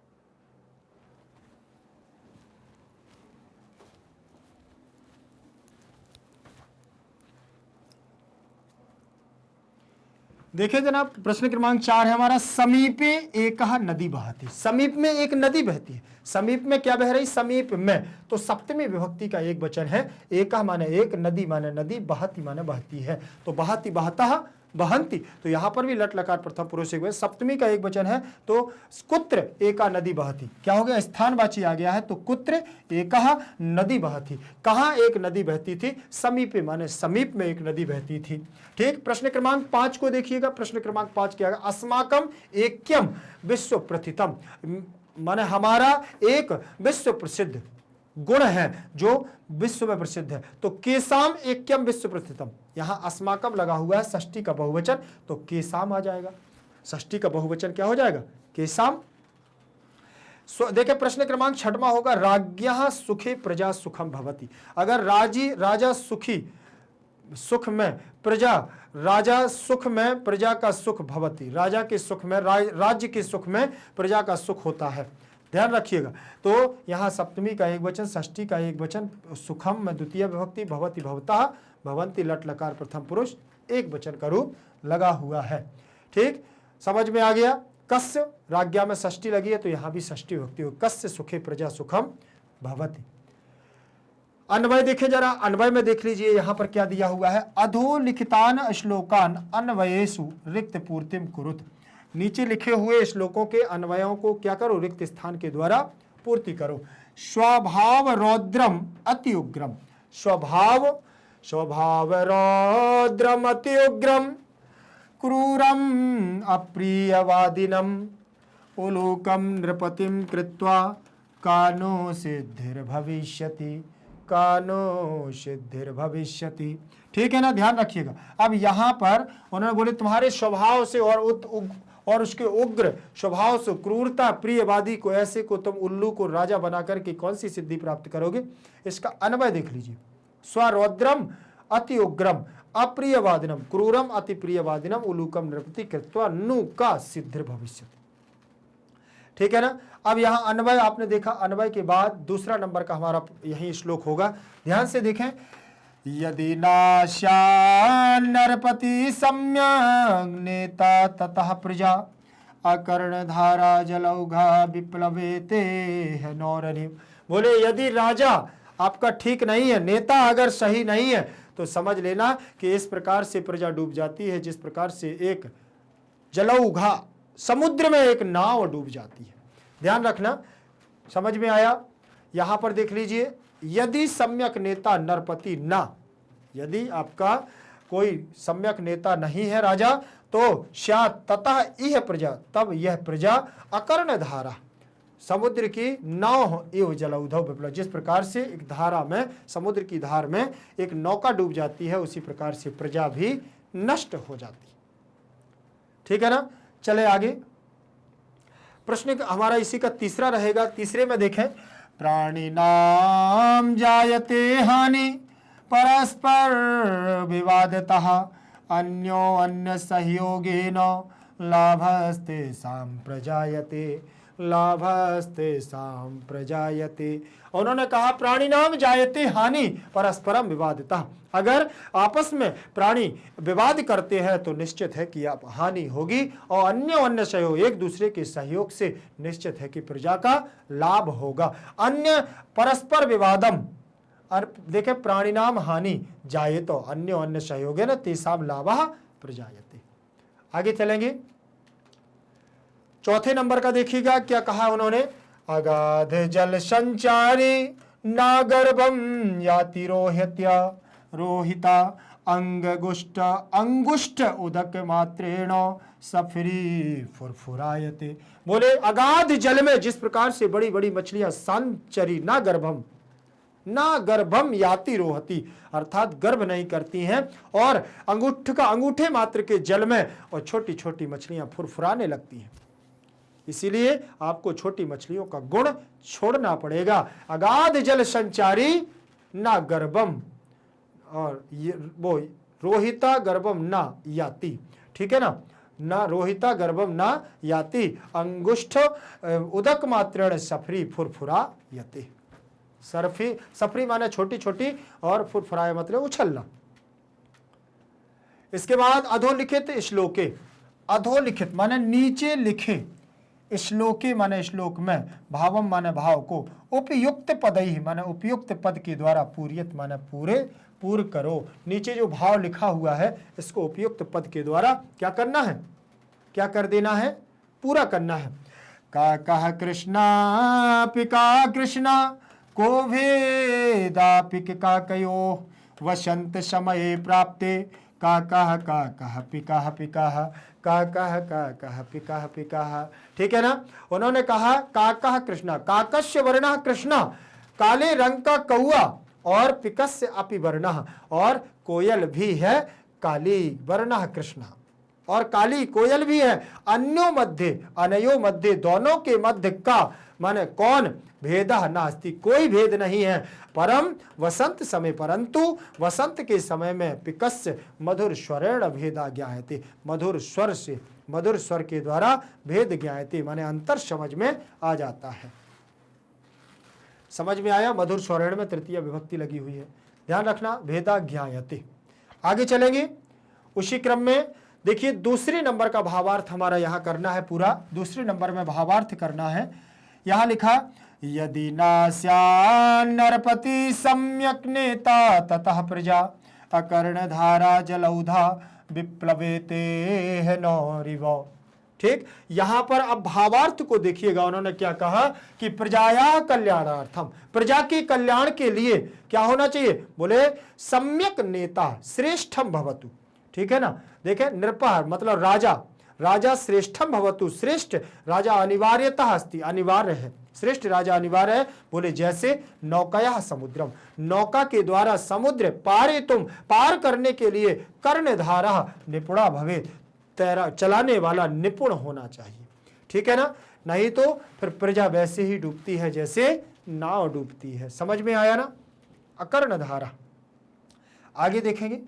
देखिए जनाब, प्रश्न क्रमांक 4 है हमारा, समीपे एकः नदी बहती। समीप में एक नदी बहती है। समीप में क्या बह रही? समीप में। तो सप्तमी विभक्ति का एक वचन है। एकः माने एक, नदी माने नदी, बहती माने बहती है। तो बहती, बहता, बहंती। तो यहां पर भी लट लकार प्रथम पुरुष एक, सप्तमी का एक वचन है। तो कुत्र एका नदी बहती, क्या हो गया? स्थानवाची आ गया है। तो कुत्र एकः नदी बहती, कहां एक नदी बहती थी? समीपे माने समीप में एक नदी बहती थी। ठीक। प्रश्न क्रमांक 5 को देखिएगा। प्रश्न क्रमांक 5 क्या है? अस्माकम एक्यम विश्व प्रथितम, माने हमारा एक विश्व प्रसिद्ध गुण है जो विश्व में प्रसिद्ध है। तो केसाम एक्यम विश्व प्रसिद्धम, यहां अस्माकम लगा हुआ है, षष्ठी का बहुवचन, तो केसाम आ जाएगा। षष्ठी का बहुवचन क्या हो जाएगा? केसाम। देखिए प्रश्न क्रमांक 6वां होगा, राज्ञः सुखे प्रजा सुखम भवति। अगर राजा सुखी, सुख में प्रजा, राजा सुख में प्रजा का सुख भवति, राजा के सुख में, राज्य के सुख में प्रजा का सुख होता है। ध्यान रखिएगा। तो यहां सप्तमी का एक वचन, षष्ठी का एक वचन, सुखम में द्वितीय विभक्ति, भवति भवतः, भवंती लट लकार प्रथम पुरुष एक वचन का रूप लगा हुआ है। ठीक, समझ में आ गया। कस्य, राज्ञा में षष्ठी लगी है तो यहां भी षष्ठी विभक्ति हो, कस्य सुखे प्रजा सुखम भवति। अन्वय देखे जरा, अन्वय में देख लीजिए यहां पर क्या दिया हुआ है, अधोलिखितान श्लोकान अन्वयेषु रिक्त पूर्तिम कुरुत। नीचे लिखे हुए श्लोकों के अन्वयों को क्या करो? रिक्त स्थान के द्वारा पूर्ति करो। स्वभाव रौद्रम अति उग्रम, स्वभाव रौद्रम अति उग्रम, क्रूरम अप्रियवादिनम, उलूकम नृपतिम कृत्वा कानो सिद्धिर्भविष्यति, कानो सिद्धिर्भविष्यति। ठीक है ना, ध्यान रखिएगा। अब यहां पर उन्होंने बोले तुम्हारे स्वभाव से और उसके उग्र स्वभाव से, क्रूरता, प्रियवादी को, ऐसे को तुम उल्लू को राजा बनाकर के कौन सी सिद्धि प्राप्त करोगे? इसका अन्वय देख लीजिए। स्वरौद्रम अति उग्रम अप्रियवादिनम, क्रूरम अति प्रियवादिनम, उलूकम नृपति कृत्वा नु का सिद्धिर भविष्य। ठीक है ना। अब यहां अन्वय आपने देखा। अन्वय के बाद दूसरा नंबर का हमारा यही श्लोक होगा। ध्यान से देखें, यदि नाश्या नरपति सम्यग् नेता ततः प्रजा, अकर्णधारा जलौघा विप्लवेते है नौरनिम। बोले यदि राजा आपका ठीक नहीं है, नेता अगर सही नहीं है, तो समझ लेना कि इस प्रकार से प्रजा डूब जाती है जिस प्रकार से एक जलौघा, समुद्र में एक नाव डूब जाती है। ध्यान रखना, समझ में आया। यहां पर देख लीजिए, यदि सम्यक नेता नरपति ना, यदि आपका कोई सम्यक नेता नहीं है राजा, तो स्यात् ततः इह प्रजा, तब यह प्रजा अकर्ण धारा, समुद्र की नाव एवं जलौधव विप्लव, जिस प्रकार से एक धारा में, समुद्र की धार में एक नौका डूब जाती है, उसी प्रकार से प्रजा भी नष्ट हो जाती है। ठीक है ना। चले आगे, प्रश्न हमारा इसी का तीसरा रहेगा। तीसरे में देखें, प्राणी नाम जायते हानि परस्पर विवादतः, अन्यो अन्य सहयोगेन लाभस्ते साम प्रजायते, लाभस्ते साम प्रजायते। उन्होंने कहा प्राणी नाम जायते हानि परस्परम विवादतः, अगर आपस में प्राणी विवाद करते हैं तो निश्चित है कि आप हानि होगी, और अन्य सहयोग, एक दूसरे के सहयोग से निश्चित है कि प्रजा का लाभ होगा। अन्य परस्पर विवादम, और देखे प्राणिनाम हानि जाये तो अन्य सहयोग है ना, तेसाम लाभः प्रजायते। आगे चलेंगे, चौथे नंबर का देखिएगा क्या कहा उन्होंने, अगाध जल संचारी नागर्भम याति रोहित्या, रोहिता अंगुष्ट उदक मात्रेण सफरी फुरफुरायते। बोले अगाध जल में जिस प्रकार से बड़ी बड़ी मछलियां संचरी ना गर्भम याति रोहती, अर्थात गर्भ नहीं करती हैं, और अंगूठे मात्र के जल में और छोटी छोटी मछलियां फुरफुराने लगती हैं। इसीलिए आपको छोटी मछलियों का गुण छोड़ना पड़ेगा। अगाध जल संचारी ना गर्भम, और वो रोहिता गर्भम ना याति। ठीक है ना, ना रोहिता गर्भम ना याति, अंगुष्ठ उदक मात्रेण सफरी फुरफुरा यति। सफरी माने छोटी छोटी, और फुरफुराए मतलब उछलना। इसके बाद अधोलिखित श्लोके, अधोलिखित माने नीचे लिखे, श्लोके माने श्लोक में, भावम माने भाव को, उपयुक्त पदई माने उपयुक्त पद के द्वारा, पूरियत माने पूर्ण करो। नीचे जो भाव लिखा हुआ है इसको उपयुक्त पद के द्वारा क्या करना है, क्या कर देना है, पूरा करना है। का कह कृष्णा पिका कृष्णा को भेदा पिक का कयो, वसंत समय प्राप्ते का कह पिका पिका। ठीक है ना। उन्होंने कहा काकः कृष्णा, काकस्य वर्णः कृष्णा, काले रंग का कौआ, और पिकस्य अपि वर्णः, और कोयल भी है काली, वर्णः कृष्णा, और काली कोयल भी है। अन्यो मध्य, अनयो मध्य, दोनों के मध्य का माने कौन, भेदः नास्ति, कोई भेद नहीं है। परम वसंत समय, परंतु वसंत के समय में पिकस्य मधुर स्वरेण भेदा ज्ञायते, मधुर स्वर से, मधुर स्वर के द्वारा भेद ज्ञायते माने अंतर समझ में आ जाता है। समझ में आया, मधुर स्वरेण में तृतीय विभक्ति लगी हुई है, ध्यान रखना, भेदा ज्ञायते। आगे चलेंगे उसी क्रम में, देखिए दूसरे नंबर का भावार्थ हमारा यहां करना है पूरा, दूसरे नंबर में भावार्थ करना है। यहां लिखा यदि नास्या नरपति सम्यक नेता ततः प्रजा, अकर्णधारा जलौधा विप्लवेते नौरिवो। ठीक, यहां पर अब भावार्थ को देखिएगा, उन्होंने क्या कहा कि प्रजाया कल्याणार्थम, प्रजा के कल्याण के लिए क्या होना चाहिए, बोले सम्यक नेता श्रेष्ठम भवतु। ठीक है ना, देखें नृपः मतलब राजा, राजा श्रेष्ठम भवतु, श्रेष्ठ राजा अनिवार्यतः अस्ति, अनिवार्य है, श्रेष्ठ राजा अनिवार्य है। बोले जैसे नौकया समुद्रम, नौका के द्वारा समुद्र पारे तुम, पार करने के लिए कर्णधारा निपुणा भवेत, तैरा चलाने वाला निपुण होना चाहिए। ठीक है ना, नहीं तो फिर प्रजा वैसे ही डूबती है जैसे नाव डूबती है। समझ में आया ना, अकर्णधारा। आगे देखेंगे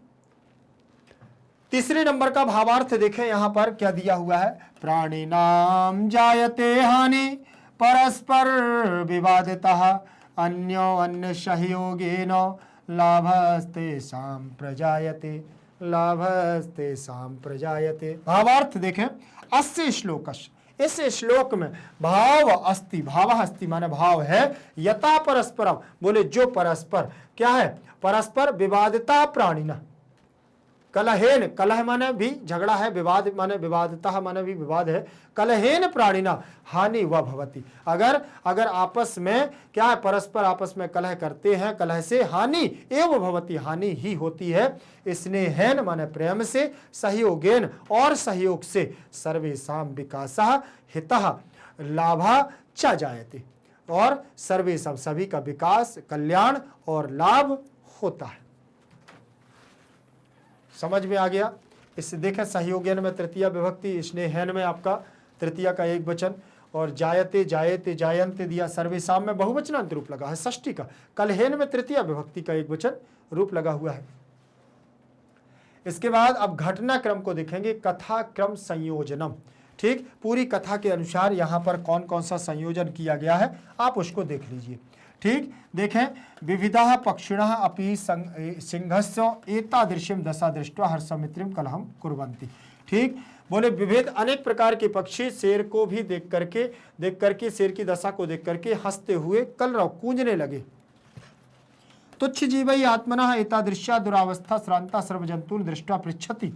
तीसरे नंबर का भावार्थ, देखें यहां पर क्या दिया हुआ है, प्राणी नाम जायते हानि परस्पर विवादितः, अन्यो अन्य सहयोगेन लाभस्ते साम प्रजायते, लाभस्ते साम प्रजायते। भावार्थ देखें, अस्य श्लोकस्य, इस श्लोक में भाव अस्ति, भाव अस्ति माने भाव है, यथा परस्परम, बोले जो परस्पर क्या है, परस्पर विवादिता प्राणिना, कलहेन, कलह माने भी झगड़ा है, विवाद माने विवादतः माने भी विवाद है, कलहेन प्राणिना हानि व भवति, अगर आपस में क्या है, परस्पर आपस में कलह करते हैं, कलह से हानि एवं भवति, हानि ही होती है। स्नेहेन माने प्रेम से, सहयोगेन और सहयोग से, सर्वेषां विकासः हितः लाभः च जायते, और सर्वेषां सभी का विकास, कल्याण और लाभ होता है। समझ में आ गया। इससे देखें सहयोगेन में तृतीय विभक्ति, स्नेहन में आपका तृतीय का एक वचन, और जायते जायते जायन्ते दिया, सर्वेषां में बहुवचनांत रूप लगा है षष्ठी का, कलहेन में तृतीय विभक्ति का एक वचन रूप लगा हुआ है। इसके बाद अब घटना क्रम को देखेंगे, कथा क्रम संयोजनम। ठीक, पूरी कथा के अनुसार यहां पर कौन कौन सा संयोजन किया गया है आप उसको देख लीजिए। ठीक, देखें विविधा पक्षिणः अपि सिंहस्य एतादृशं दशा दृष्ट्वा हर्षमित्रिं कलहं कुर्वन्ति। ठीक, बोले विविध अनेक प्रकार के पक्षी शेर को भी देख करके शेर की दशा को देख करके हंसते हुए कलरव कूंजने लगे। तुच्छ जीवै आत्मनः एतादृश्या दुरावस्था श्रांता सर्वजंतून् दृष्ट्वा पृच्छति।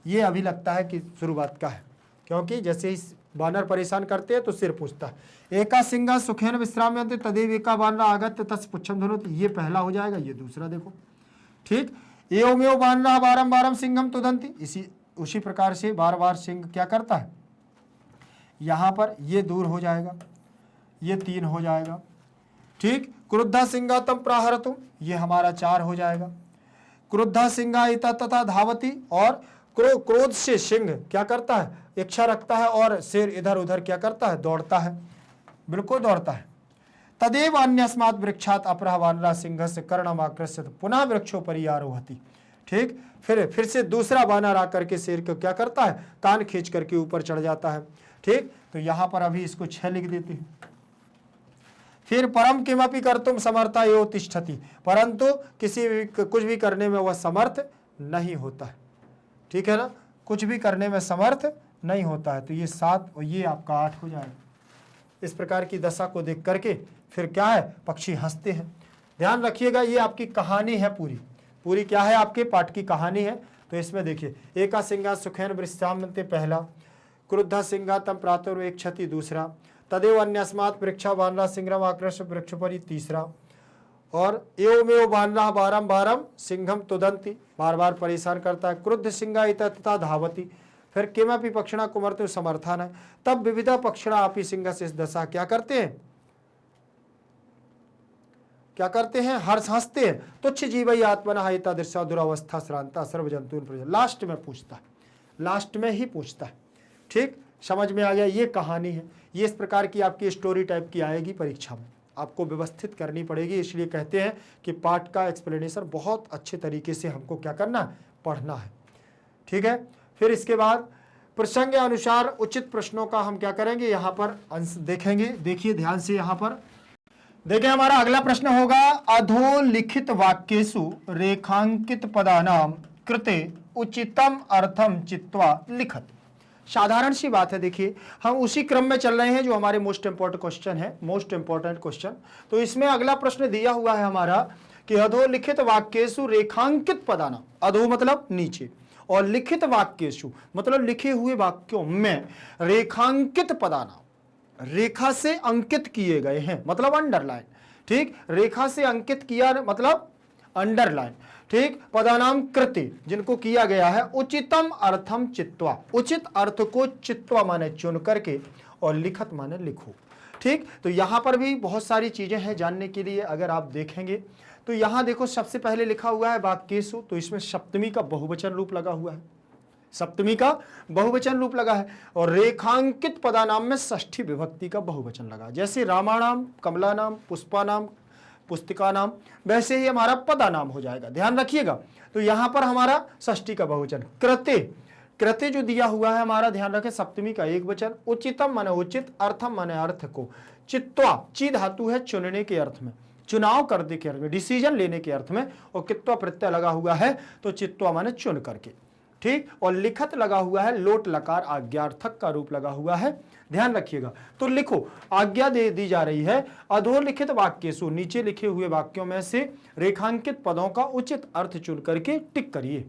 ये अभी लगता है कि शुरुआत का है, क्योंकि जैसे ही बानर परेशान करते हैं तो सिर पूछता है। एका सिंहा सुखेन विश्राम्यन्ते तदेव एका बानर आगत्य तस्य पुच्छं धुनोति, ये पहला हो जाएगा, ये दूसरा देखो। ठीक, एवमेव बानरः वारं वारं सिंहं तुदन्ति, उसी प्रकार से बार बार सिंह क्या करता है, यहां पर ये दूर हो जाएगा, ये 3 हो जाएगा। ठीक, क्रुद्धा सिंहा तम प्राहरतुम, ये हमारा 4 हो जाएगा। क्रुद्धा सिंहा इतः तथा धावति, और क्रोध से सिंह क्या करता है, इच्छा रखता है, और शेर इधर उधर क्या करता है, दौड़ता है, बिल्कुल दौड़ता है। तदेव अन्यस्मात् वृक्षात् अपरः वानरः सिंहस्य कर्णम् आकृष्य पुनः वृक्षोपरि आरोहति। ठीक, फिर से दूसरा वानर आकर के शेर को क्या करता है, कान खींच करके ऊपर चढ़ जाता है। ठीक, तो यहां पर अभी इसको 6 लिख देते हैं। फिर परम किमपि कर्तुम समर्था एव तिष्ठति, परंतु कुछ भी करने में वह समर्थ नहीं होता है। ठीक है ना, कुछ भी करने में समर्थ नहीं होता है। तो ये 7 और ये आपका 8 हो जाएगा। इस प्रकार की दशा को देख करके फिर क्या है, पक्षी हंसते हैं। ध्यान रखिएगा, ये आपकी कहानी है पूरी पूरी क्या है, आपके पाठ की कहानी है। तो इसमें देखिए, एका सिंहा सुखेन वृश्चामन्ते पहला, क्रुद्ध सिंहा तम प्रातुर एक क्षति दूसरा, तदेव अन्यस्मात् वृक्षा वानरा सिंहम आकृष्ट वृक्ष परि तीसरा, और एवमेव वानरा बारम बारम सिंहम तुदंती, बार बार परेशान करता है। क्रुद्ध सिंहा इतः धावती, फिर किमपि पक्षिणा कुमर्तु समर्थन है। तब विविधा पक्षिणा आपी सिंह से इस दशा क्या करते हैं, क्या करते हैं, हर्ष हंसते हैं। तुच्छ जीवई आत्मना हिता दृश्या दुरावस्था श्रांता सर्व जंतु। लास्ट में पूछता है, लास्ट में ही पूछता है। ठीक, समझ में आ गया, ये कहानी है। ये इस प्रकार की आपकी स्टोरी टाइप की आएगी परीक्षा में, आपको व्यवस्थित करनी पड़ेगी। इसलिए कहते हैं कि पाठ का एक्सप्लेनेशन बहुत अच्छे तरीके से हमको क्या करना है, पढ़ना है। ठीक है, फिर इसके बाद प्रसंग अनुसार उचित प्रश्नों का हम क्या करेंगे, यहाँ पर अंश देखेंगे। देखिए ध्यान से, यहाँ पर देखिए हमारा अगला प्रश्न होगा, अधोलिखित वाक्येषु रेखांकित पदानाम कृते उचितम अर्थम चित्वा लिखत। साधारण सी बात है, देखिए हम उसी क्रम में चल रहे हैं जो हमारे मोस्ट इंपॉर्टेंट क्वेश्चन है, मोस्ट इंपॉर्टेंट क्वेश्चन। तो इसमें अगला प्रश्न दिया हुआ है हमारा कि अधोलिखित वाक्येषु रेखांकित पदानाम, अधो मतलब नीचे, और लिखित वाक्येषु मतलब लिखे हुए वाक्यों में रेखांकित पदानाम, रेखा से अंकित किए गए हैं मतलब अंडरलाइन। ठीक, रेखा से अंकित किया मतलब अंडरलाइन। ठीक, पदानाम कृते, जिनको किया गया है उचितम अर्थम चित्वा, उचित अर्थ को चित्वा माने चुन करके, और लिखत माने लिखो। ठीक, तो यहां पर भी बहुत सारी चीजें हैं जानने के लिए। अगर आप देखेंगे तो यहां देखो, सबसे पहले लिखा हुआ है वाक्येषु, तो इसमें सप्तमी का बहुवचन रूप लगा हुआ है, सप्तमी का बहुवचन रूप लगा है। और रेखांकित पदानाम में षष्ठी विभक्ति का बहुवचन लगा, जैसे रामानाम, कमलानाम, पुष्पानाम, पुस्तिका नाम, वैसे ही हमारा पदानाम हो जाएगा। ध्यान रखिएगा। तो यहां पर हमारा षष्ठी का बहुवचन, कृते, कृते जो दिया हुआ है हमारा, ध्यान रखें, सप्तमी का एक वचन, उचितम माने उचित, अर्थम माने अर्थ को, चित्वा, ची धातु है चुनने के अर्थ में, चुनाव करने के अर्थ में, डिसीजन लेने के अर्थ में, और कित्वा प्रत्यय लगा हुआ है तो चित्वा माने चुन करके। ठीक, और लिखत लगा हुआ है, लोट लकार आज्ञार्थक का रूप लगा हुआ है। ध्यान रखिएगा। तो लिखो, आज्ञा दे दी जा रही है, अधोलिखित वाक्येषु, नीचे लिखे हुए वाक्यों में से रेखांकित पदों का उचित अर्थ चुन करके टिक करिए।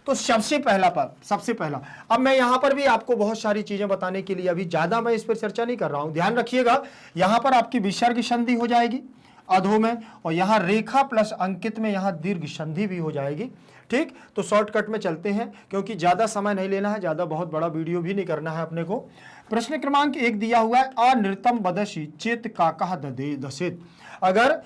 तो सबसे पहला, अब मैं यहां पर भी आपको बहुत सारी चीजें बताने के लिए, अभी ज्यादा मैं इस पर चर्चा नहीं कर रहा हूं। ध्यान रखिएगा, यहां पर आपकी विसर्ग संधि हो जाएगी अधो में, और यहां रेखा प्लस अंकित में यहां दीर्घ संधि भी हो जाएगी। ठीक, तो शॉर्टकट में चलते हैं क्योंकि ज्यादा समय नहीं लेना है, ज्यादा बहुत बड़ा वीडियो भी नहीं करना है अपने को। प्रश्न क्रमांक 1 दिया हुआ है, अनृतम बदसी चेत काका दसेत। अगर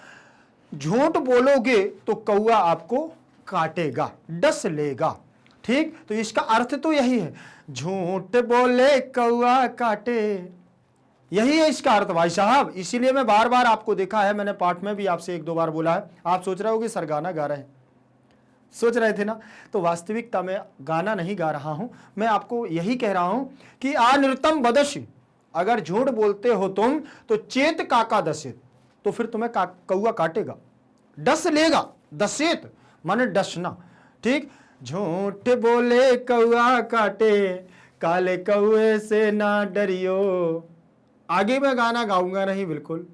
झूठ बोलोगे तो कौआ आपको काटेगा, डस लेगा। ठीक, तो इसका अर्थ तो यही है, झूठ बोले कौआ काटे, यही है इसका अर्थ भाई साहब। इसीलिए मैं बार बार आपको देखा है, मैंने पाठ में भी आपसे 1-2 बार बोला है। आप सोच रहे हो कि सर गाना गा रहे हैं, सोच रहे थे ना, तो वास्तविकता में गाना नहीं गा रहा हूं, मैं आपको यही कह रहा हूं कि अनृतम बदसी, अगर झूठ बोलते हो तुम तो चेत काका दसेत, तो फिर तुम्हें कौआ काटेगा, डस लेगा, दसेत माने डसना। ठीक, झूठ बोले कौआ काटे, काले कौए से ना डरियो। आगे मैं गाना गाऊंगा नहीं, बिल्कुल।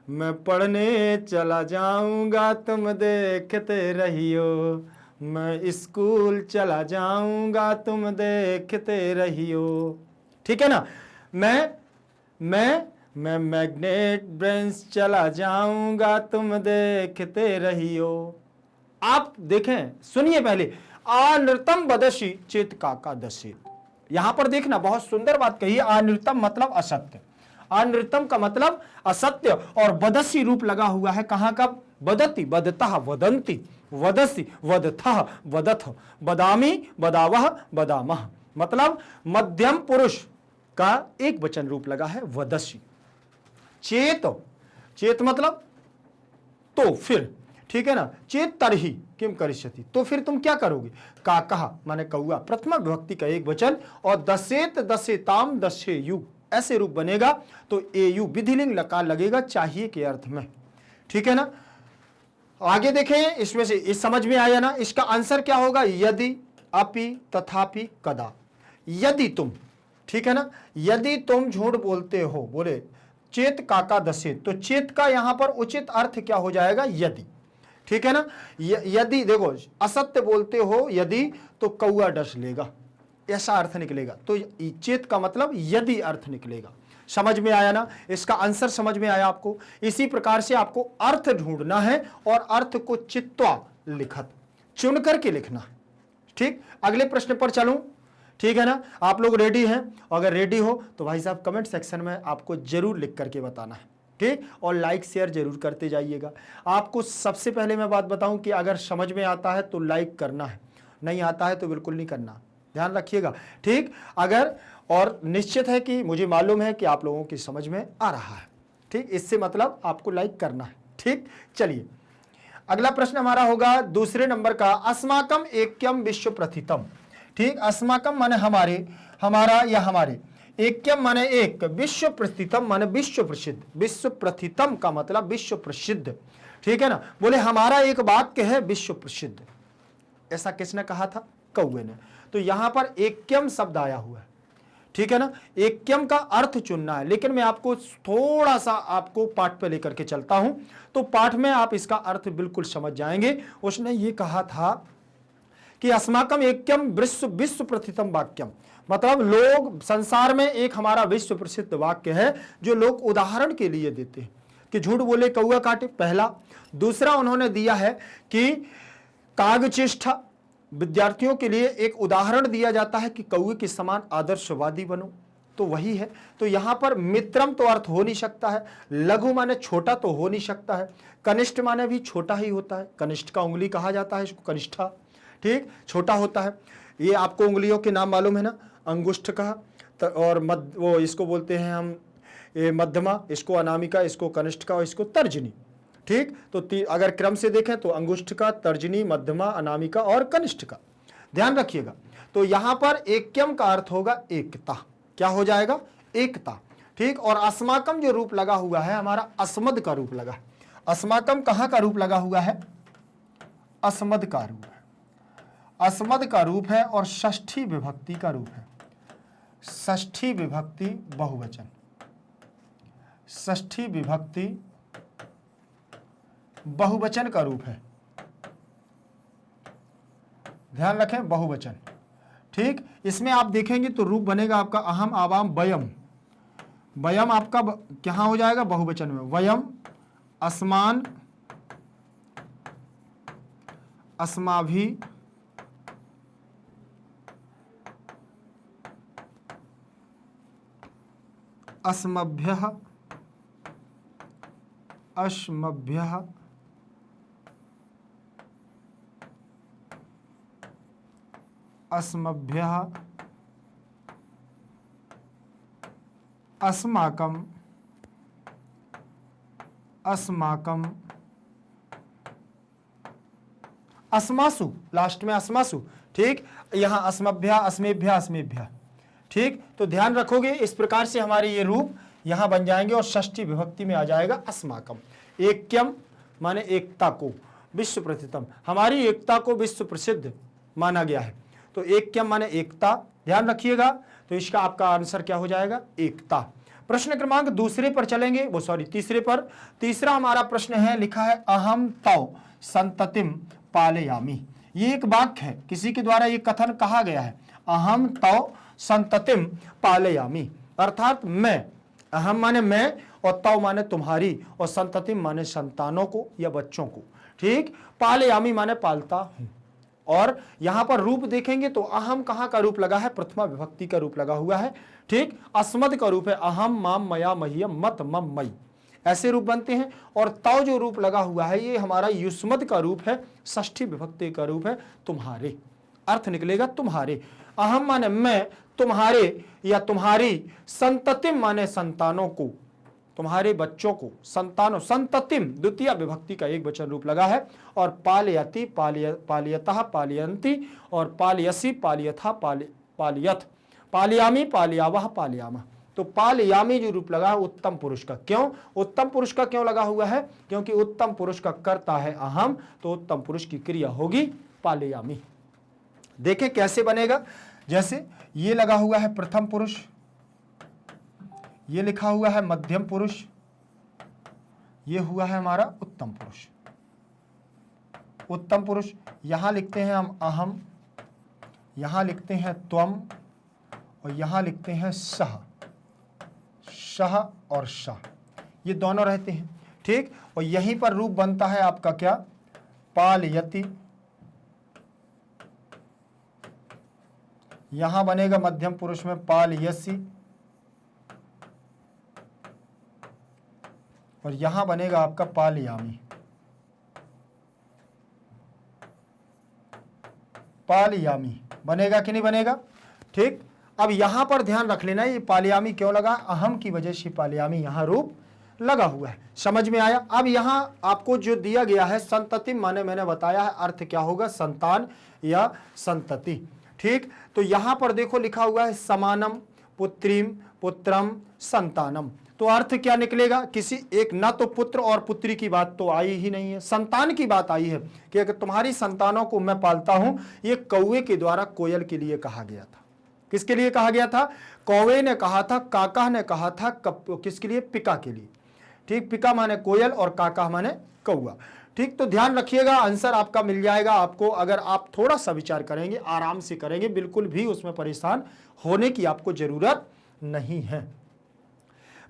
मैं पढ़ने चला जाऊंगा तुम देखते रहियो, मैं स्कूल चला जाऊंगा तुम देखते रहियो। ठीक है ना, मैं मैग्नेट ब्रेंच चला जाऊंगा तुम देखते रहियो। आप देखें, सुनिए पहले, अनृतम बदसी चेत काका दसेत। यहां पर देखना, बहुत सुंदर बात कही, अनृतम मतलब असत्य, अनृतम का मतलब असत्य, और बदसी रूप लगा हुआ है कहां का, बदति, बदतः, वदंती, वदसी, वदथः, वदथ, बदामी, बदावह, बदामह, मतलब मध्यम पुरुष का एक वचन रूप लगा है वदसी। चेत, चेत मतलब तो फिर, ठीक है ना, चेत तरही किम करिष्यति, तो फिर तुम क्या करोगे, काकहा माने कौआ, प्रथमा विभक्ति का एक वचन, और दसेत दसेताम दस्येयु, ऐसे रूप बनेगा तो एयु विधिलिंग लकार लगेगा चाहिए के अर्थ में। ठीक है ना, आगे देखें, इसमें से इस समझ में आया ना, इसका आंसर क्या होगा? यदि, अपि, तथापि, कदा। यदि तुम, ठीक है ना, यदि तुम झूठ बोलते हो, बोले चेत काका दशेत, तो चेत का यहां पर उचित अर्थ क्या हो जाएगा? यदि, ठीक है ना। यदि देखो असत्य बोलते हो यदि, तो कौआ डस लेगा, ऐसा अर्थ निकलेगा। तो चेत का मतलब यदि अर्थ निकलेगा। समझ में आया ना, इसका आंसर समझ में आया आपको। इसी प्रकार से आपको अर्थ ढूंढना है और अर्थ को चित्वा लिखत चुन करके लिखना है। ठीक, अगले प्रश्न पर चलूं, ठीक है ना। आप लोग रेडी हैं? अगर रेडी हो तो भाई साहब कमेंट सेक्शन में आपको जरूर लिख करके बताना है, ठीक, और लाइक शेयर जरूर करते जाइएगा। आपको सबसे पहले मैं बात बताऊं कि अगर समझ में आता है तो लाइक करना है, नहीं आता है तो बिल्कुल नहीं करना, ध्यान रखिएगा, ठीक। अगर, और निश्चित है कि मुझे मालूम है कि आप लोगों की समझ में आ रहा है, ठीक, इससे मतलब आपको लाइक करना है, ठीक। चलिए अगला प्रश्न हमारा होगा दूसरे नंबर का, अस्माकम एक्यम विश्व प्रथितम। ठीक, अस्माकम माने हमारे, हमारा या हमारे, एक्यम माने एक, विश्व प्रथितम माने विश्व प्रसिद्ध, विश्व प्रथितम का मतलब विश्व प्रसिद्ध, ठीक है ना। बोले हमारा एक वाक्य है विश्व प्रसिद्ध, ऐसा किसने कहा था? कौवे ने। तो यहां पर एक्यम शब्द आया हुआ है, ठीक है ना। एक्यम का अर्थ चुनना है, लेकिन मैं आपको थोड़ा सा आपको पाठ पे लेकर के चलता हूं, तो पाठ में आप इसका अर्थ बिल्कुल समझ जाएंगे। उसने ये कहा था कि अस्माकम एक्यम विश्व विश्व प्रथितम वाक्यम, मतलब लोग संसार में एक हमारा विश्व प्रसिद्ध वाक्य है जो लोग उदाहरण के लिए देते हैं कि झूठ बोले कौआ काटे, पहला। दूसरा उन्होंने दिया है कि कागचेष्टा, विद्यार्थियों के लिए एक उदाहरण दिया जाता है कि कौए के समान आदर्शवादी बनो, तो वही है। तो यहां पर मित्रम तो अर्थ हो नहीं सकता है, लघु माने छोटा तो हो नहीं सकता है, कनिष्ठ माने भी छोटा ही होता है, कनिष्ठ का उंगली कहा जाता है इसको कनिष्ठा, ठीक, छोटा होता है। ये आपको उंगलियों के नाम मालूम है ना, अंगुष्ठ कहा, और वो इसको बोलते हैं हम ये मध्यमा, इसको अनामिका, इसको कनिष्ठिका और इसको तर्जनी, ठीक। तो अगर क्रम से देखें तो अंगुष्ठिका, तर्जनी, मध्यमा, अनामिका और कनिष्ठिका, ध्यान रखिएगा। तो यहां पर एक्यम का अर्थ होगा एकता, क्या हो जाएगा? एकता, ठीक। और अस्माकम जो रूप लगा हुआ है हमारा अस्मद का रूप लगा है। अस्माकम कहां का रूप लगा हुआ है? अस्मद का रूप है, अस्मद का रूप है और षष्ठी विभक्ति का रूप है, षष्ठी विभक्ति बहुवचन, षष्ठी विभक्ति बहुवचन का रूप है, ध्यान रखें, बहुवचन, ठीक। इसमें आप देखेंगे तो रूप बनेगा आपका अहम, आवाम, वयम। वयम आपका क्या हो जाएगा? बहुवचन में, वयम, अस्मान, अस्माभि, अस्मभ्यः, अश्मभ्यः, अस्मभ्यः, अस्माकम, अस्माकम, अस्मासु, लास्ट में अस्मासु, ठीक। यहां अस्मभ्या, अस्मेभ्या, अस्मेभ्या, ठीक। तो ध्यान रखोगे, इस प्रकार से हमारे ये रूप यहां बन जाएंगे और षष्ठी विभक्ति में आ जाएगा अस्माकम। एक्यम माने एकता को, विश्व प्रसिद्धम, हमारी एकता को विश्व प्रसिद्ध माना गया है, तो एक्यम माने एकता, ध्यान रखिएगा। तो इसका आपका आंसर क्या हो जाएगा? एकता। प्रश्न क्रमांक दूसरे पर चलेंगे, वो सॉरी तीसरे पर। तीसरा हमारा प्रश्न है, लिखा है अहम तौ संततिम पालयामि। ये एक वाक्य है, किसी के द्वारा ये कथन कहा गया है, अहम तौ संततिम पालयामि, अर्थात मैं, अहम माने मैं और तौ माने तुम्हारी और संततिम माने संतानों को या बच्चों को, ठीक। पालयामि माने पालता हूं। और यहां पर रूप देखेंगे तो अहम कहां का रूप लगा है? प्रथमा विभक्ति का रूप लगा हुआ है, ठीक। अस्मद का रूप है अहम, माम, मया, मह्यम, मत, मम, मई, ऐसे रूप बनते हैं। और तौ जो रूप लगा हुआ है ये हमारा युष्मद का रूप है, षष्ठी विभक्ति का रूप है तुम्हारे, अर्थ निकलेगा तुम्हारे। अहम माने मैं, तुम्हारे या तुम्हारी, संततिम माने संतानों को, तुम्हारे बच्चों को, संतानों, संततिम द्वितीय विभक्ति का एक वचन रूप लगा है। और पालयति, पालयतः, पालयन्ति और पालयसि, पालयथा, पालयथ, पालयामि, पालयावह, पालयामः, तो पाल यामी जो रूप लगा है उत्तम पुरुष का। क्यों उत्तम पुरुष का क्यों लगा हुआ है? क्योंकि उत्तम पुरुष का कर्ता है अहम, तो उत्तम पुरुष की क्रिया होगी पालयामी। देखें कैसे बनेगा, जैसे ये लगा हुआ है प्रथम पुरुष, ये लिखा हुआ है मध्यम पुरुष, ये हुआ है हमारा उत्तम पुरुष। उत्तम पुरुष यहां लिखते हैं हम अहम, यहां लिखते हैं त्वम, और यहां लिखते हैं सह, शह और शाह, ये दोनों रहते हैं। ठीक, और यहीं पर रूप बनता है आपका क्या? पालयति। यहां बनेगा मध्यम पुरुष में पालयसी, और यहां बनेगा आपका पालयामी। पालयामी बनेगा कि नहीं बनेगा? ठीक, अब यहां पर ध्यान रख लेना ये पालयामी क्यों लगा? अहम की वजह से पालयामी यहां रूप लगा हुआ है। समझ में आया? अब यहां आपको जो दिया गया है संतति माने मैंने बताया है अर्थ क्या होगा? संतान या संतति। ठीक, तो यहां पर देखो लिखा हुआ है समानम पुत्रीम पुत्रम संतानम, तो अर्थ क्या निकलेगा? किसी एक, ना तो पुत्र और पुत्री की बात तो आई ही नहीं है, संतान की बात आई है कि अगर तुम्हारी संतानों को मैं पालता हूं। ये कौवे के द्वारा कोयल के लिए कहा गया था। किसके लिए कहा गया था? कौवे ने कहा था, काका ने कहा था, किसके लिए? पिका के लिए। ठीक, पिका माने कोयल और काका माने कौवा। ठीक, तो ध्यान रखिएगा, आंसर आपका मिल जाएगा आपको अगर आप थोड़ा सा विचार करेंगे, आराम से करेंगे, बिल्कुल भी उसमें परेशान होने की आपको जरूरत नहीं है।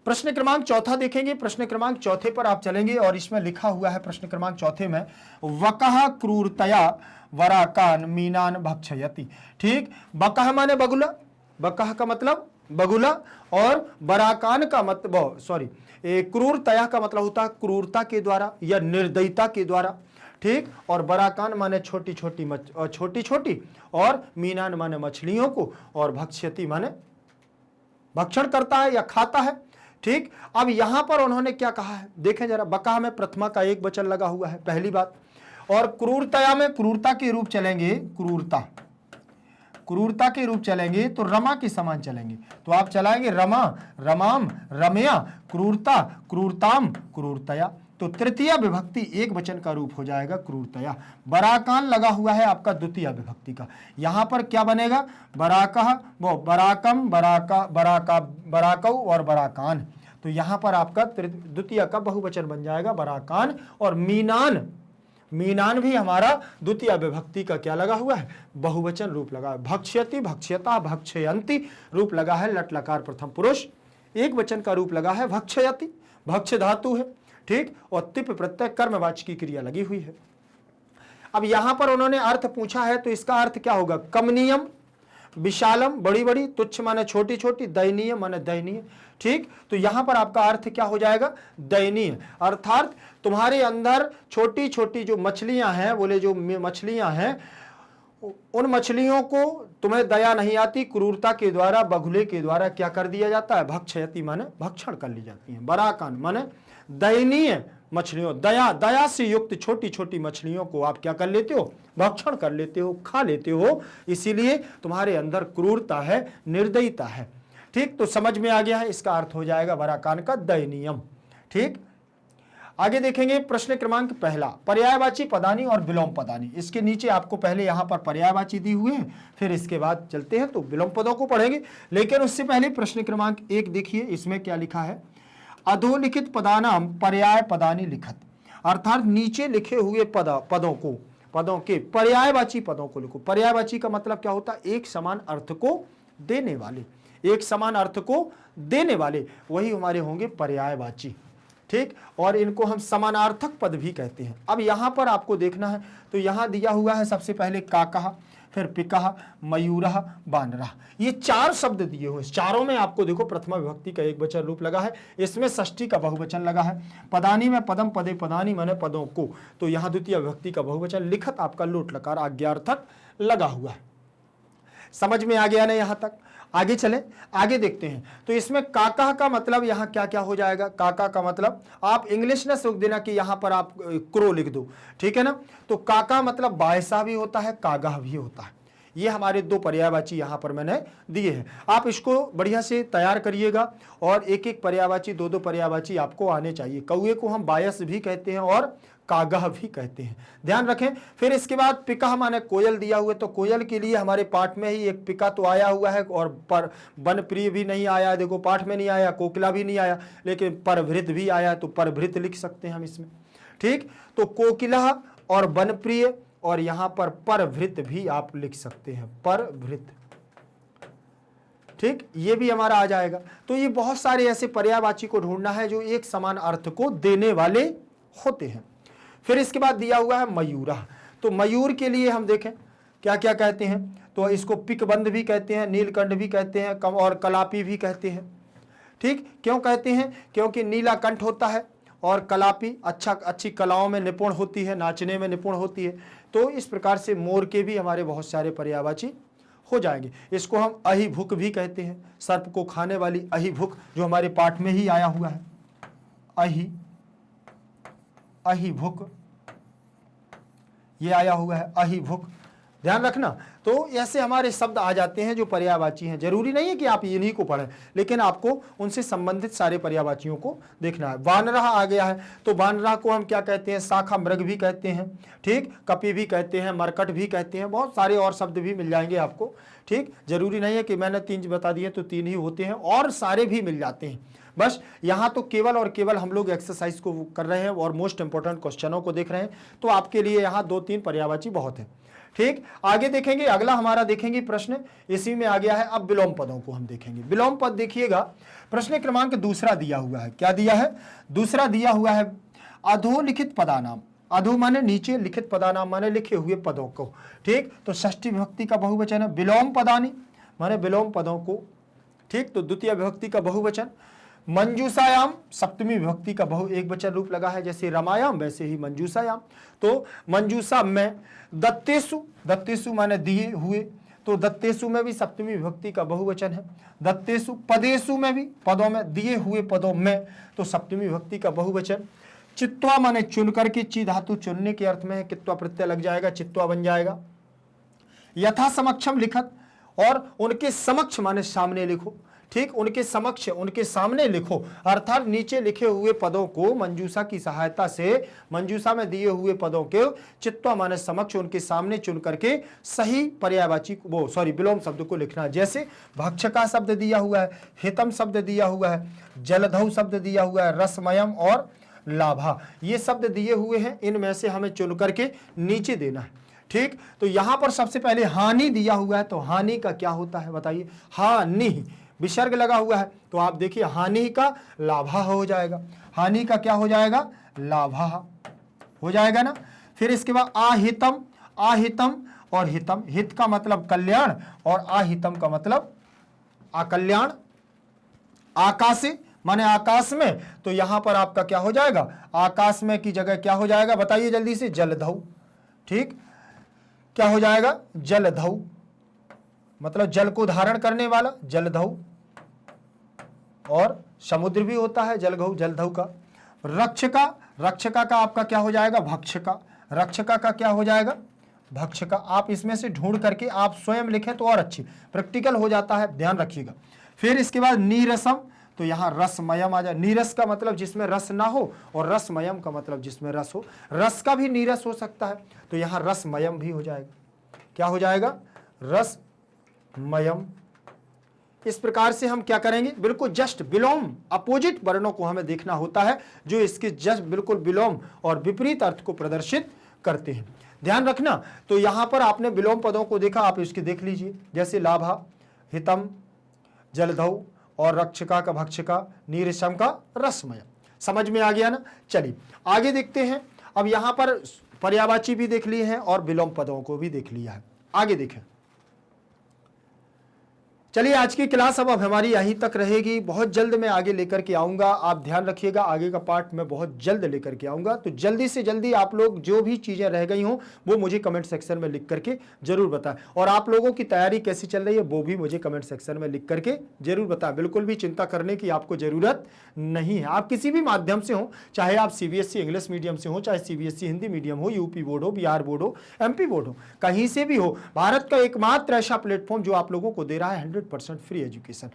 प्रश्न क्रमांक चौथा देखेंगे। प्रश्न क्रमांक चौथे पर आप चलेंगे और इसमें लिखा हुआ है प्रश्न क्रमांक चौथे में वकह क्रूरतया वराकान मीनान भक्षयति। ठीक, बकह माने बगुला, बकह का मतलब बगुला, और बराकान का मतलब क्रूरतया का मतलब होता है क्रूरता के द्वारा या निर्दयता के द्वारा। ठीक, और बराकान माने छोटी छोटी, और मीनान माने मछलियों को, और भक्षयति माने भक्षण करता है या खाता है। ठीक, अब यहां पर उन्होंने क्या कहा है देखें जरा। बका में प्रथमा का एक वचन लगा हुआ है, पहली बात, और क्रूरतया में क्रूरता के रूप चलेंगे, क्रूरता के रूप चलेंगे तो रमा के समान चलेंगे। तो आप चलाएंगे रमा रमाम रमया, क्रूरता क्रूरताम क्रूरतया, तो तृतीय विभक्ति एक वचन का रूप हो जाएगा क्रूरतया। बराकान लगा हुआ है आपका द्वितीय विभक्ति का, यहां पर क्या बनेगा? बराकह, वो बराकम, बराकौ और बराकान, तो यहां पर आपका द्वितीय का बहुवचन बन जाएगा बराकान। और मीनान भी हमारा द्वितीय विभक्ति का क्या लगा हुआ है? बहुवचन रूप लगा है। भक्ष्यति भक्ष्यता भक्षयन्ति रूप लगा है लट लकार प्रथम पुरुष, एक वचन का रूप लगा है भक्षयति, भक्ष्य धातु है। ठीक, और तिप प्रत्यय कर्मवाची की क्रिया लगी हुई है। अब यहां पर उन्होंने अर्थ पूछा है तो इसका अर्थ क्या होगा? कमनीयम, विशालम बड़ी बड़ी, तुच्छ माने छोटी छोटी, दयनीय माने दयनीय। ठीक, तो यहां पर आपका अर्थ क्या हो जाएगा? दयनीय, अर्थात तुम्हारे अंदर छोटी छोटी जो मछलियां हैं, बोले जो मछलियां हैं, उन मछलियों को तुम्हें दया नहीं आती, क्रूरता के द्वारा बगुले के द्वारा क्या कर दिया जाता है? भक्षयति माने भक्षण कर ली जाती है। बराकान माने दयनीय मछलियों, दया से युक्त छोटी छोटी मछलियों को आप क्या कर लेते हो? भक्षण कर लेते हो, खा लेते हो, इसीलिए तुम्हारे अंदर क्रूरता है, निर्दयता है। ठीक, तो समझ में आ गया है, इसका अर्थ हो जाएगा बराकान का दयनीयम। ठीक, आगे देखेंगे प्रश्न क्रमांक पहला, पर्यायवाची पदानी और विलोम पदानी। इसके नीचे आपको पहले यहां पर पर्यायवाची दी हुए हैं, फिर इसके बाद चलते हैं तो विलोम पदों को पढ़ेंगे। लेकिन उससे पहले प्रश्न क्रमांक 1 देखिए, इसमें क्या लिखा है? अधोलिखित पदानाम पर्याय पदानी लिखत, अर्थात नीचे लिखे हुए पदों के पर्यायवाची पदों को लिखो। पर्यायवाची का मतलब क्या होता है? एक समान अर्थ को देने वाले, एक समान अर्थ को देने वाले, वही हमारे होंगे पर्यायवाची। ठीक, और इनको हम समानार्थक पद भी कहते हैं। अब यहां पर आपको देखना है तो यहां दिया हुआ है सबसे पहले काकह, फिर पिकह, मयूरह, बानरह, ये 4 शब्द दिए हुए। चारों में आपको देखो प्रथमा विभक्ति का एक वचन रूप लगा है, इसमें षष्ठी का बहुवचन लगा है। पदानी में पदम पदे पदानी माने पदों को, तो यहां द्वितीय विभक्ति का बहुवचन। लिखत आपका लोट लकार आज्ञार्थक लगा हुआ है। समझ में आ गया ना यहां तक? आगे चले, आगे देखते हैं। तो इसमें काका का मतलब यहां क्या क्या हो जाएगा? काका का मतलब आप इंग्लिश न सोच देना कि यहां पर आप क्रो लिख दो, ठीक है ना? तो काका मतलब बायसा भी होता है, कागा भी होता है। ये हमारे दो पर्यायवाची यहाँ पर मैंने दिए हैं। आप इसको बढ़िया से तैयार करिएगा और एक एक पर्यायवाची, दो दो पर्यायवाची आपको आने चाहिए। कौए को हम बायस भी कहते हैं और कागह भी कहते हैं, ध्यान रखें। फिर इसके बाद पिका माने कोयल दिया हुआ है, तो कोयल के लिए हमारे पाठ में ही एक पिका तो आया हुआ है और पर वन प्रिय भी नहीं आया, देखो पाठ में नहीं आया, कोकिला भी नहीं आया, लेकिन परभृत भी आया, तो परभृत लिख सकते हैं हम इसमें, ठीक। तो कोकिला और वन प्रिय और यहां पर परभृत भी आप लिख सकते हैं, परभृत, ठीक, ये भी हमारा आ जाएगा। तो ये बहुत सारे ऐसे पर्यायवाची को ढूंढना है जो एक समान अर्थ को देने वाले होते हैं। फिर इसके बाद दिया हुआ है मयूरा, तो मयूर के लिए हम देखें क्या क्या कहते हैं, तो इसको पिकबंद भी कहते हैं, नीलकंठ भी कहते हैं, कम और कलापी भी कहते हैं, ठीक। क्यों कहते हैं? क्योंकि नीला कंठ होता है और कलापी अच्छी कलाओं में निपुण होती है, नाचने में निपुण होती है। तो इस प्रकार से मोर के भी हमारे बहुत सारे पर्यायवाची हो जाएंगे। इसको हम अहिभुक भी कहते हैं, सर्प को खाने वाली अहिभुक, जो हमारे पाठ में ही आया हुआ है, अहिभुक, ये आया हुआ है अहिभुक, ध्यान रखना। तो ऐसे हमारे शब्द आ जाते हैं जो पर्यायवाची हैं। जरूरी नहीं है कि आप इन्हीं को पढ़ें, लेकिन आपको उनसे संबंधित सारे पर्यायवाचियों को देखना है। वानरहा आ गया है, तो वानरहा को हम क्या कहते हैं? शाखा मृग भी कहते हैं, ठीक, कपि भी कहते हैं, मरकट भी कहते हैं, बहुत सारे और शब्द भी मिल जाएंगे आपको, ठीक। जरूरी नहीं है कि मैंने 3 बता दिए तो 3 ही होते हैं, और सारे भी मिल जाते हैं। बस यहाँ तो केवल और केवल हम लोग एक्सरसाइज को कर रहे हैं और मोस्ट इंपॉर्टेंट क्वेश्चनों को देख रहे हैं, तो आपके लिए यहाँ 2-3 पर्यायवाची बहुत है, ठीक। आगे देखेंगे, अगला हमारा देखेंगे प्रश्न, इसी में आ गया है। अब विलोम पदों को हम देखेंगे। विलोम पद देखिएगा, प्रश्न क्रमांक दूसरा दिया हुआ है। क्या दिया है? दूसरा दिया हुआ है अधोलिखित पदानाम। अधो माने नीचे, लिखित पदानाम माने लिखे हुए पदों को, ठीक। तो षष्ठी विभक्ति का बहुवचन है। विलोम पदानी माने विलोम पदों को, ठीक। तो द्वितीय विभक्ति का बहुवचन। मंजूषायाम सप्तमी विभक्ति का एक वचन रूप लगा है, जैसे रमायाम वैसे ही मंजूषायाम। तो मंजूषा में दत्तेषु, दत्तेषु माने दिए हुए, तो दत्तेषु में भी सप्तमी विभक्ति का बहुवचन है। दत्तेषु पदेषु में भी, पदों में, दिए हुए पदों में, तो सप्तमी विभक्ति का बहुवचन। चित्वा माने चुन करके, ची धातु चुनने के अर्थ में है, कित्वा प्रत्यय लग जाएगा, चित्वा बन जाएगा। यथा समक्षम लिखत, और उनके समक्ष माने सामने लिखो, ठीक, उनके समक्ष, उनके सामने लिखो, अर्थात नीचे लिखे हुए पदों को मंजूषा की सहायता से, मंजूषा में दिए हुए पदों के चित्वा माने समक्ष, उनके सामने चुन करके सही पर्यायवाची विलोम शब्द को लिखना। जैसे भक्षका शब्द दिया हुआ है, हितम शब्द दिया हुआ है, जलधौ शब्द दिया हुआ है, रसमयम और लाभा, ये शब्द दिए हुए हैं। इनमें से हमें चुन करके नीचे देना है, ठीक। तो यहां पर सबसे पहले हानि दिया हुआ है, तो हानि का क्या होता है बताइए? हानि, विसर्ग लगा हुआ है, तो आप देखिए हानि का लाभा हो जाएगा। हानि का क्या हो जाएगा? लाभा हो जाएगा ना। फिर इसके बाद आहितम, आहितम और हितम, हित का मतलब कल्याण और आहितम का मतलब अकल्याण। आकाशे माने आकाश में, तो यहां पर आपका क्या हो जाएगा? आकाश में की जगह क्या हो जाएगा बताइए जल्दी से? जलधौ, ठीक, क्या हो जाएगा? जलधौ, मतलब जल को धारण करने वाला, जलधौ। और समुद्र भी होता है जलधौ, जलधौ का। रक्षका, रक्षका का आपका क्या हो जाएगा? भक्षका। रक्षका का क्या हो जाएगा? भक्षका। आप इसमें से ढूंढ करके आप स्वयं लिखें तो और अच्छी प्रैक्टिकल हो जाता है, ध्यान रखिएगा। फिर इसके बाद नीरसम, तो यहाँ रसमयम आ जाए। नीरस का मतलब जिसमें रस ना हो, और रसमयम का मतलब जिसमें रस हो। रस का भी नीरस हो सकता है, तो यहाँ रसमयम भी हो जाएगा। क्या हो जाएगा? रसमयम। इस प्रकार से हम क्या करेंगे? बिल्कुल जस्ट विलोम, अपोजिट वर्णों को हमें देखना होता है, जो इसके जस्ट बिल्कुल विलोम और विपरीत अर्थ को प्रदर्शित करते हैं, ध्यान रखना। तो यहां पर आपने विलोम पदों को देखा, आप इसके देख लीजिए, जैसे लाभा, हितम, जलधौ और रक्षका का भक्षका, नीरसम का रसमय। समझ में आ गया ना? चलिए आगे देखते हैं। अब यहां पर पर्यायवाची भी देख लिए हैं और विलोम पदों को भी देख लिया है। आगे देखें, चलिए आज की क्लास अब हमारी यहीं तक रहेगी। बहुत जल्द मैं आगे लेकर के आऊंगा, आप ध्यान रखिएगा, आगे का पार्ट मैं बहुत जल्द लेकर के आऊंगा। तो जल्दी से जल्दी आप लोग जो भी चीजें रह गई हों वो मुझे कमेंट सेक्शन में लिख करके जरूर बताएं, और आप लोगों की तैयारी कैसी चल रही है वो भी मुझे कमेंट सेक्शन में लिख करके जरूर बताएं। बिल्कुल भी चिंता करने की आपको जरूरत नहीं है। आप किसी भी माध्यम से हो, चाहे आप सीबीएसई इंग्लिश मीडियम से हो, चाहे सीबीएसई हिंदी मीडियम हो, यूपी बोर्ड हो, बिहार बोर्ड हो, एमपी बोर्ड हो, कहीं से भी हो, भारत का एकमात्र ऐसा प्लेटफॉर्म जो आप लोगों को दे रहा है 100% फ्री एजुकेशन।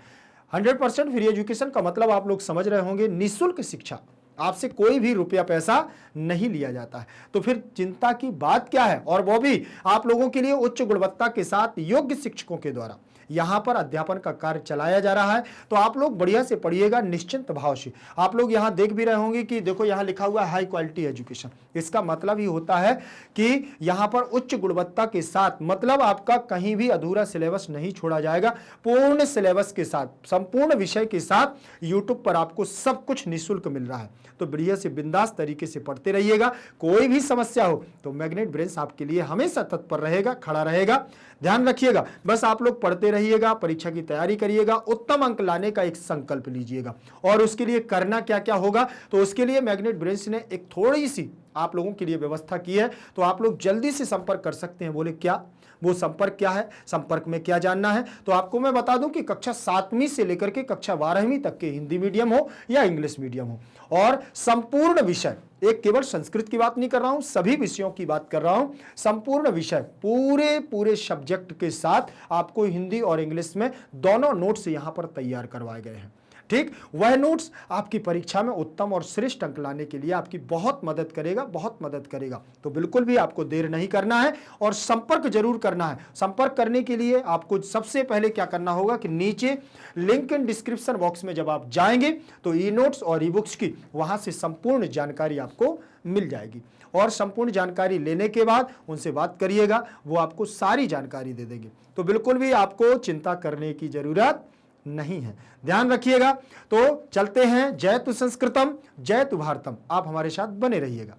100% फ्री एजुकेशन का मतलब आप लोग समझ रहे होंगे, निःशुल्क शिक्षा, आपसे कोई भी रुपया पैसा नहीं लिया जाता है। तो फिर चिंता की बात क्या है, और वो भी आप लोगों के लिए उच्च गुणवत्ता के साथ योग्य शिक्षकों के द्वारा यहां पर अध्यापन का कार्य चलाया जा रहा है। तो आप लोग बढ़िया से पढ़िएगा, निश्चिंत भाव से। आप लोग यहां देख भी रहे होंगे कि देखो यहां लिखा हुआ है हाई क्वालिटी एजुकेशन। इसका मतलब ही होता है कि यहां पर उच्च गुणवत्ता के साथ, मतलब आपका कहीं भी अधूरा सिलेबस नहीं छोड़ा जाएगा। पूर्ण सिलेबस के साथ, संपूर्ण विषय के साथ यूट्यूब पर आपको सब कुछ निःशुल्क मिल रहा है। तो बढ़िया से बिंदास तरीके से पढ़ते रहिएगा। कोई भी समस्या हो तो मैग्नेट ब्रेन्स आपके लिए हमेशा तत्पर रहेगा, खड़ा रहेगा। ध्यान रखिएगा, बस आप लोग पढ़ते रहिएगा, परीक्षा की तैयारी करिएगा, उत्तम अंक लाने का एक संकल्प लीजिएगा। और उसके लिए करना क्या क्या होगा, तो उसके लिए मैग्नेट ब्रेन्स ने एक थोड़ी सी आप लोगों के लिए व्यवस्था की है। तो आप लोग जल्दी से संपर्क कर सकते हैं। बोले क्या, वो संपर्क क्या है, संपर्क में क्या जानना है, तो आपको मैं बता दूं कि कक्षा 7वीं से लेकर के कक्षा 12वीं तक के हिंदी मीडियम हो या इंग्लिश मीडियम हो, और संपूर्ण विषय, एक केवल संस्कृत की बात नहीं कर रहा हूं, सभी विषयों की बात कर रहा हूं, संपूर्ण विषय पूरे सब्जेक्ट के साथ आपको हिंदी और इंग्लिश में दोनों नोट्स यहां पर तैयार करवाए गए हैं। ठीक, वह नोट्स आपकी परीक्षा में उत्तम और श्रेष्ठ अंक लाने के लिए आपकी बहुत मदद करेगा, बहुत मदद करेगा। तो बिल्कुल भी आपको देर नहीं करना है और संपर्क जरूर करना है। संपर्क करने के लिए आपको सबसे पहले क्या करना होगा कि नीचे लिंक इन डिस्क्रिप्शन बॉक्स में जब आप जाएंगे तो ई नोट्स और ई बुक्स की वहां से संपूर्ण जानकारी आपको मिल जाएगी, और संपूर्ण जानकारी लेने के बाद उनसे बात करिएगा, वो आपको सारी जानकारी दे देंगे। तो बिल्कुल भी आपको चिंता करने की जरूरत नहीं है। ध्यान रखिएगा। तो चलते हैं। जय तु संस्कृतम, जय तु भारतम। आप हमारे साथ बने रहिएगा।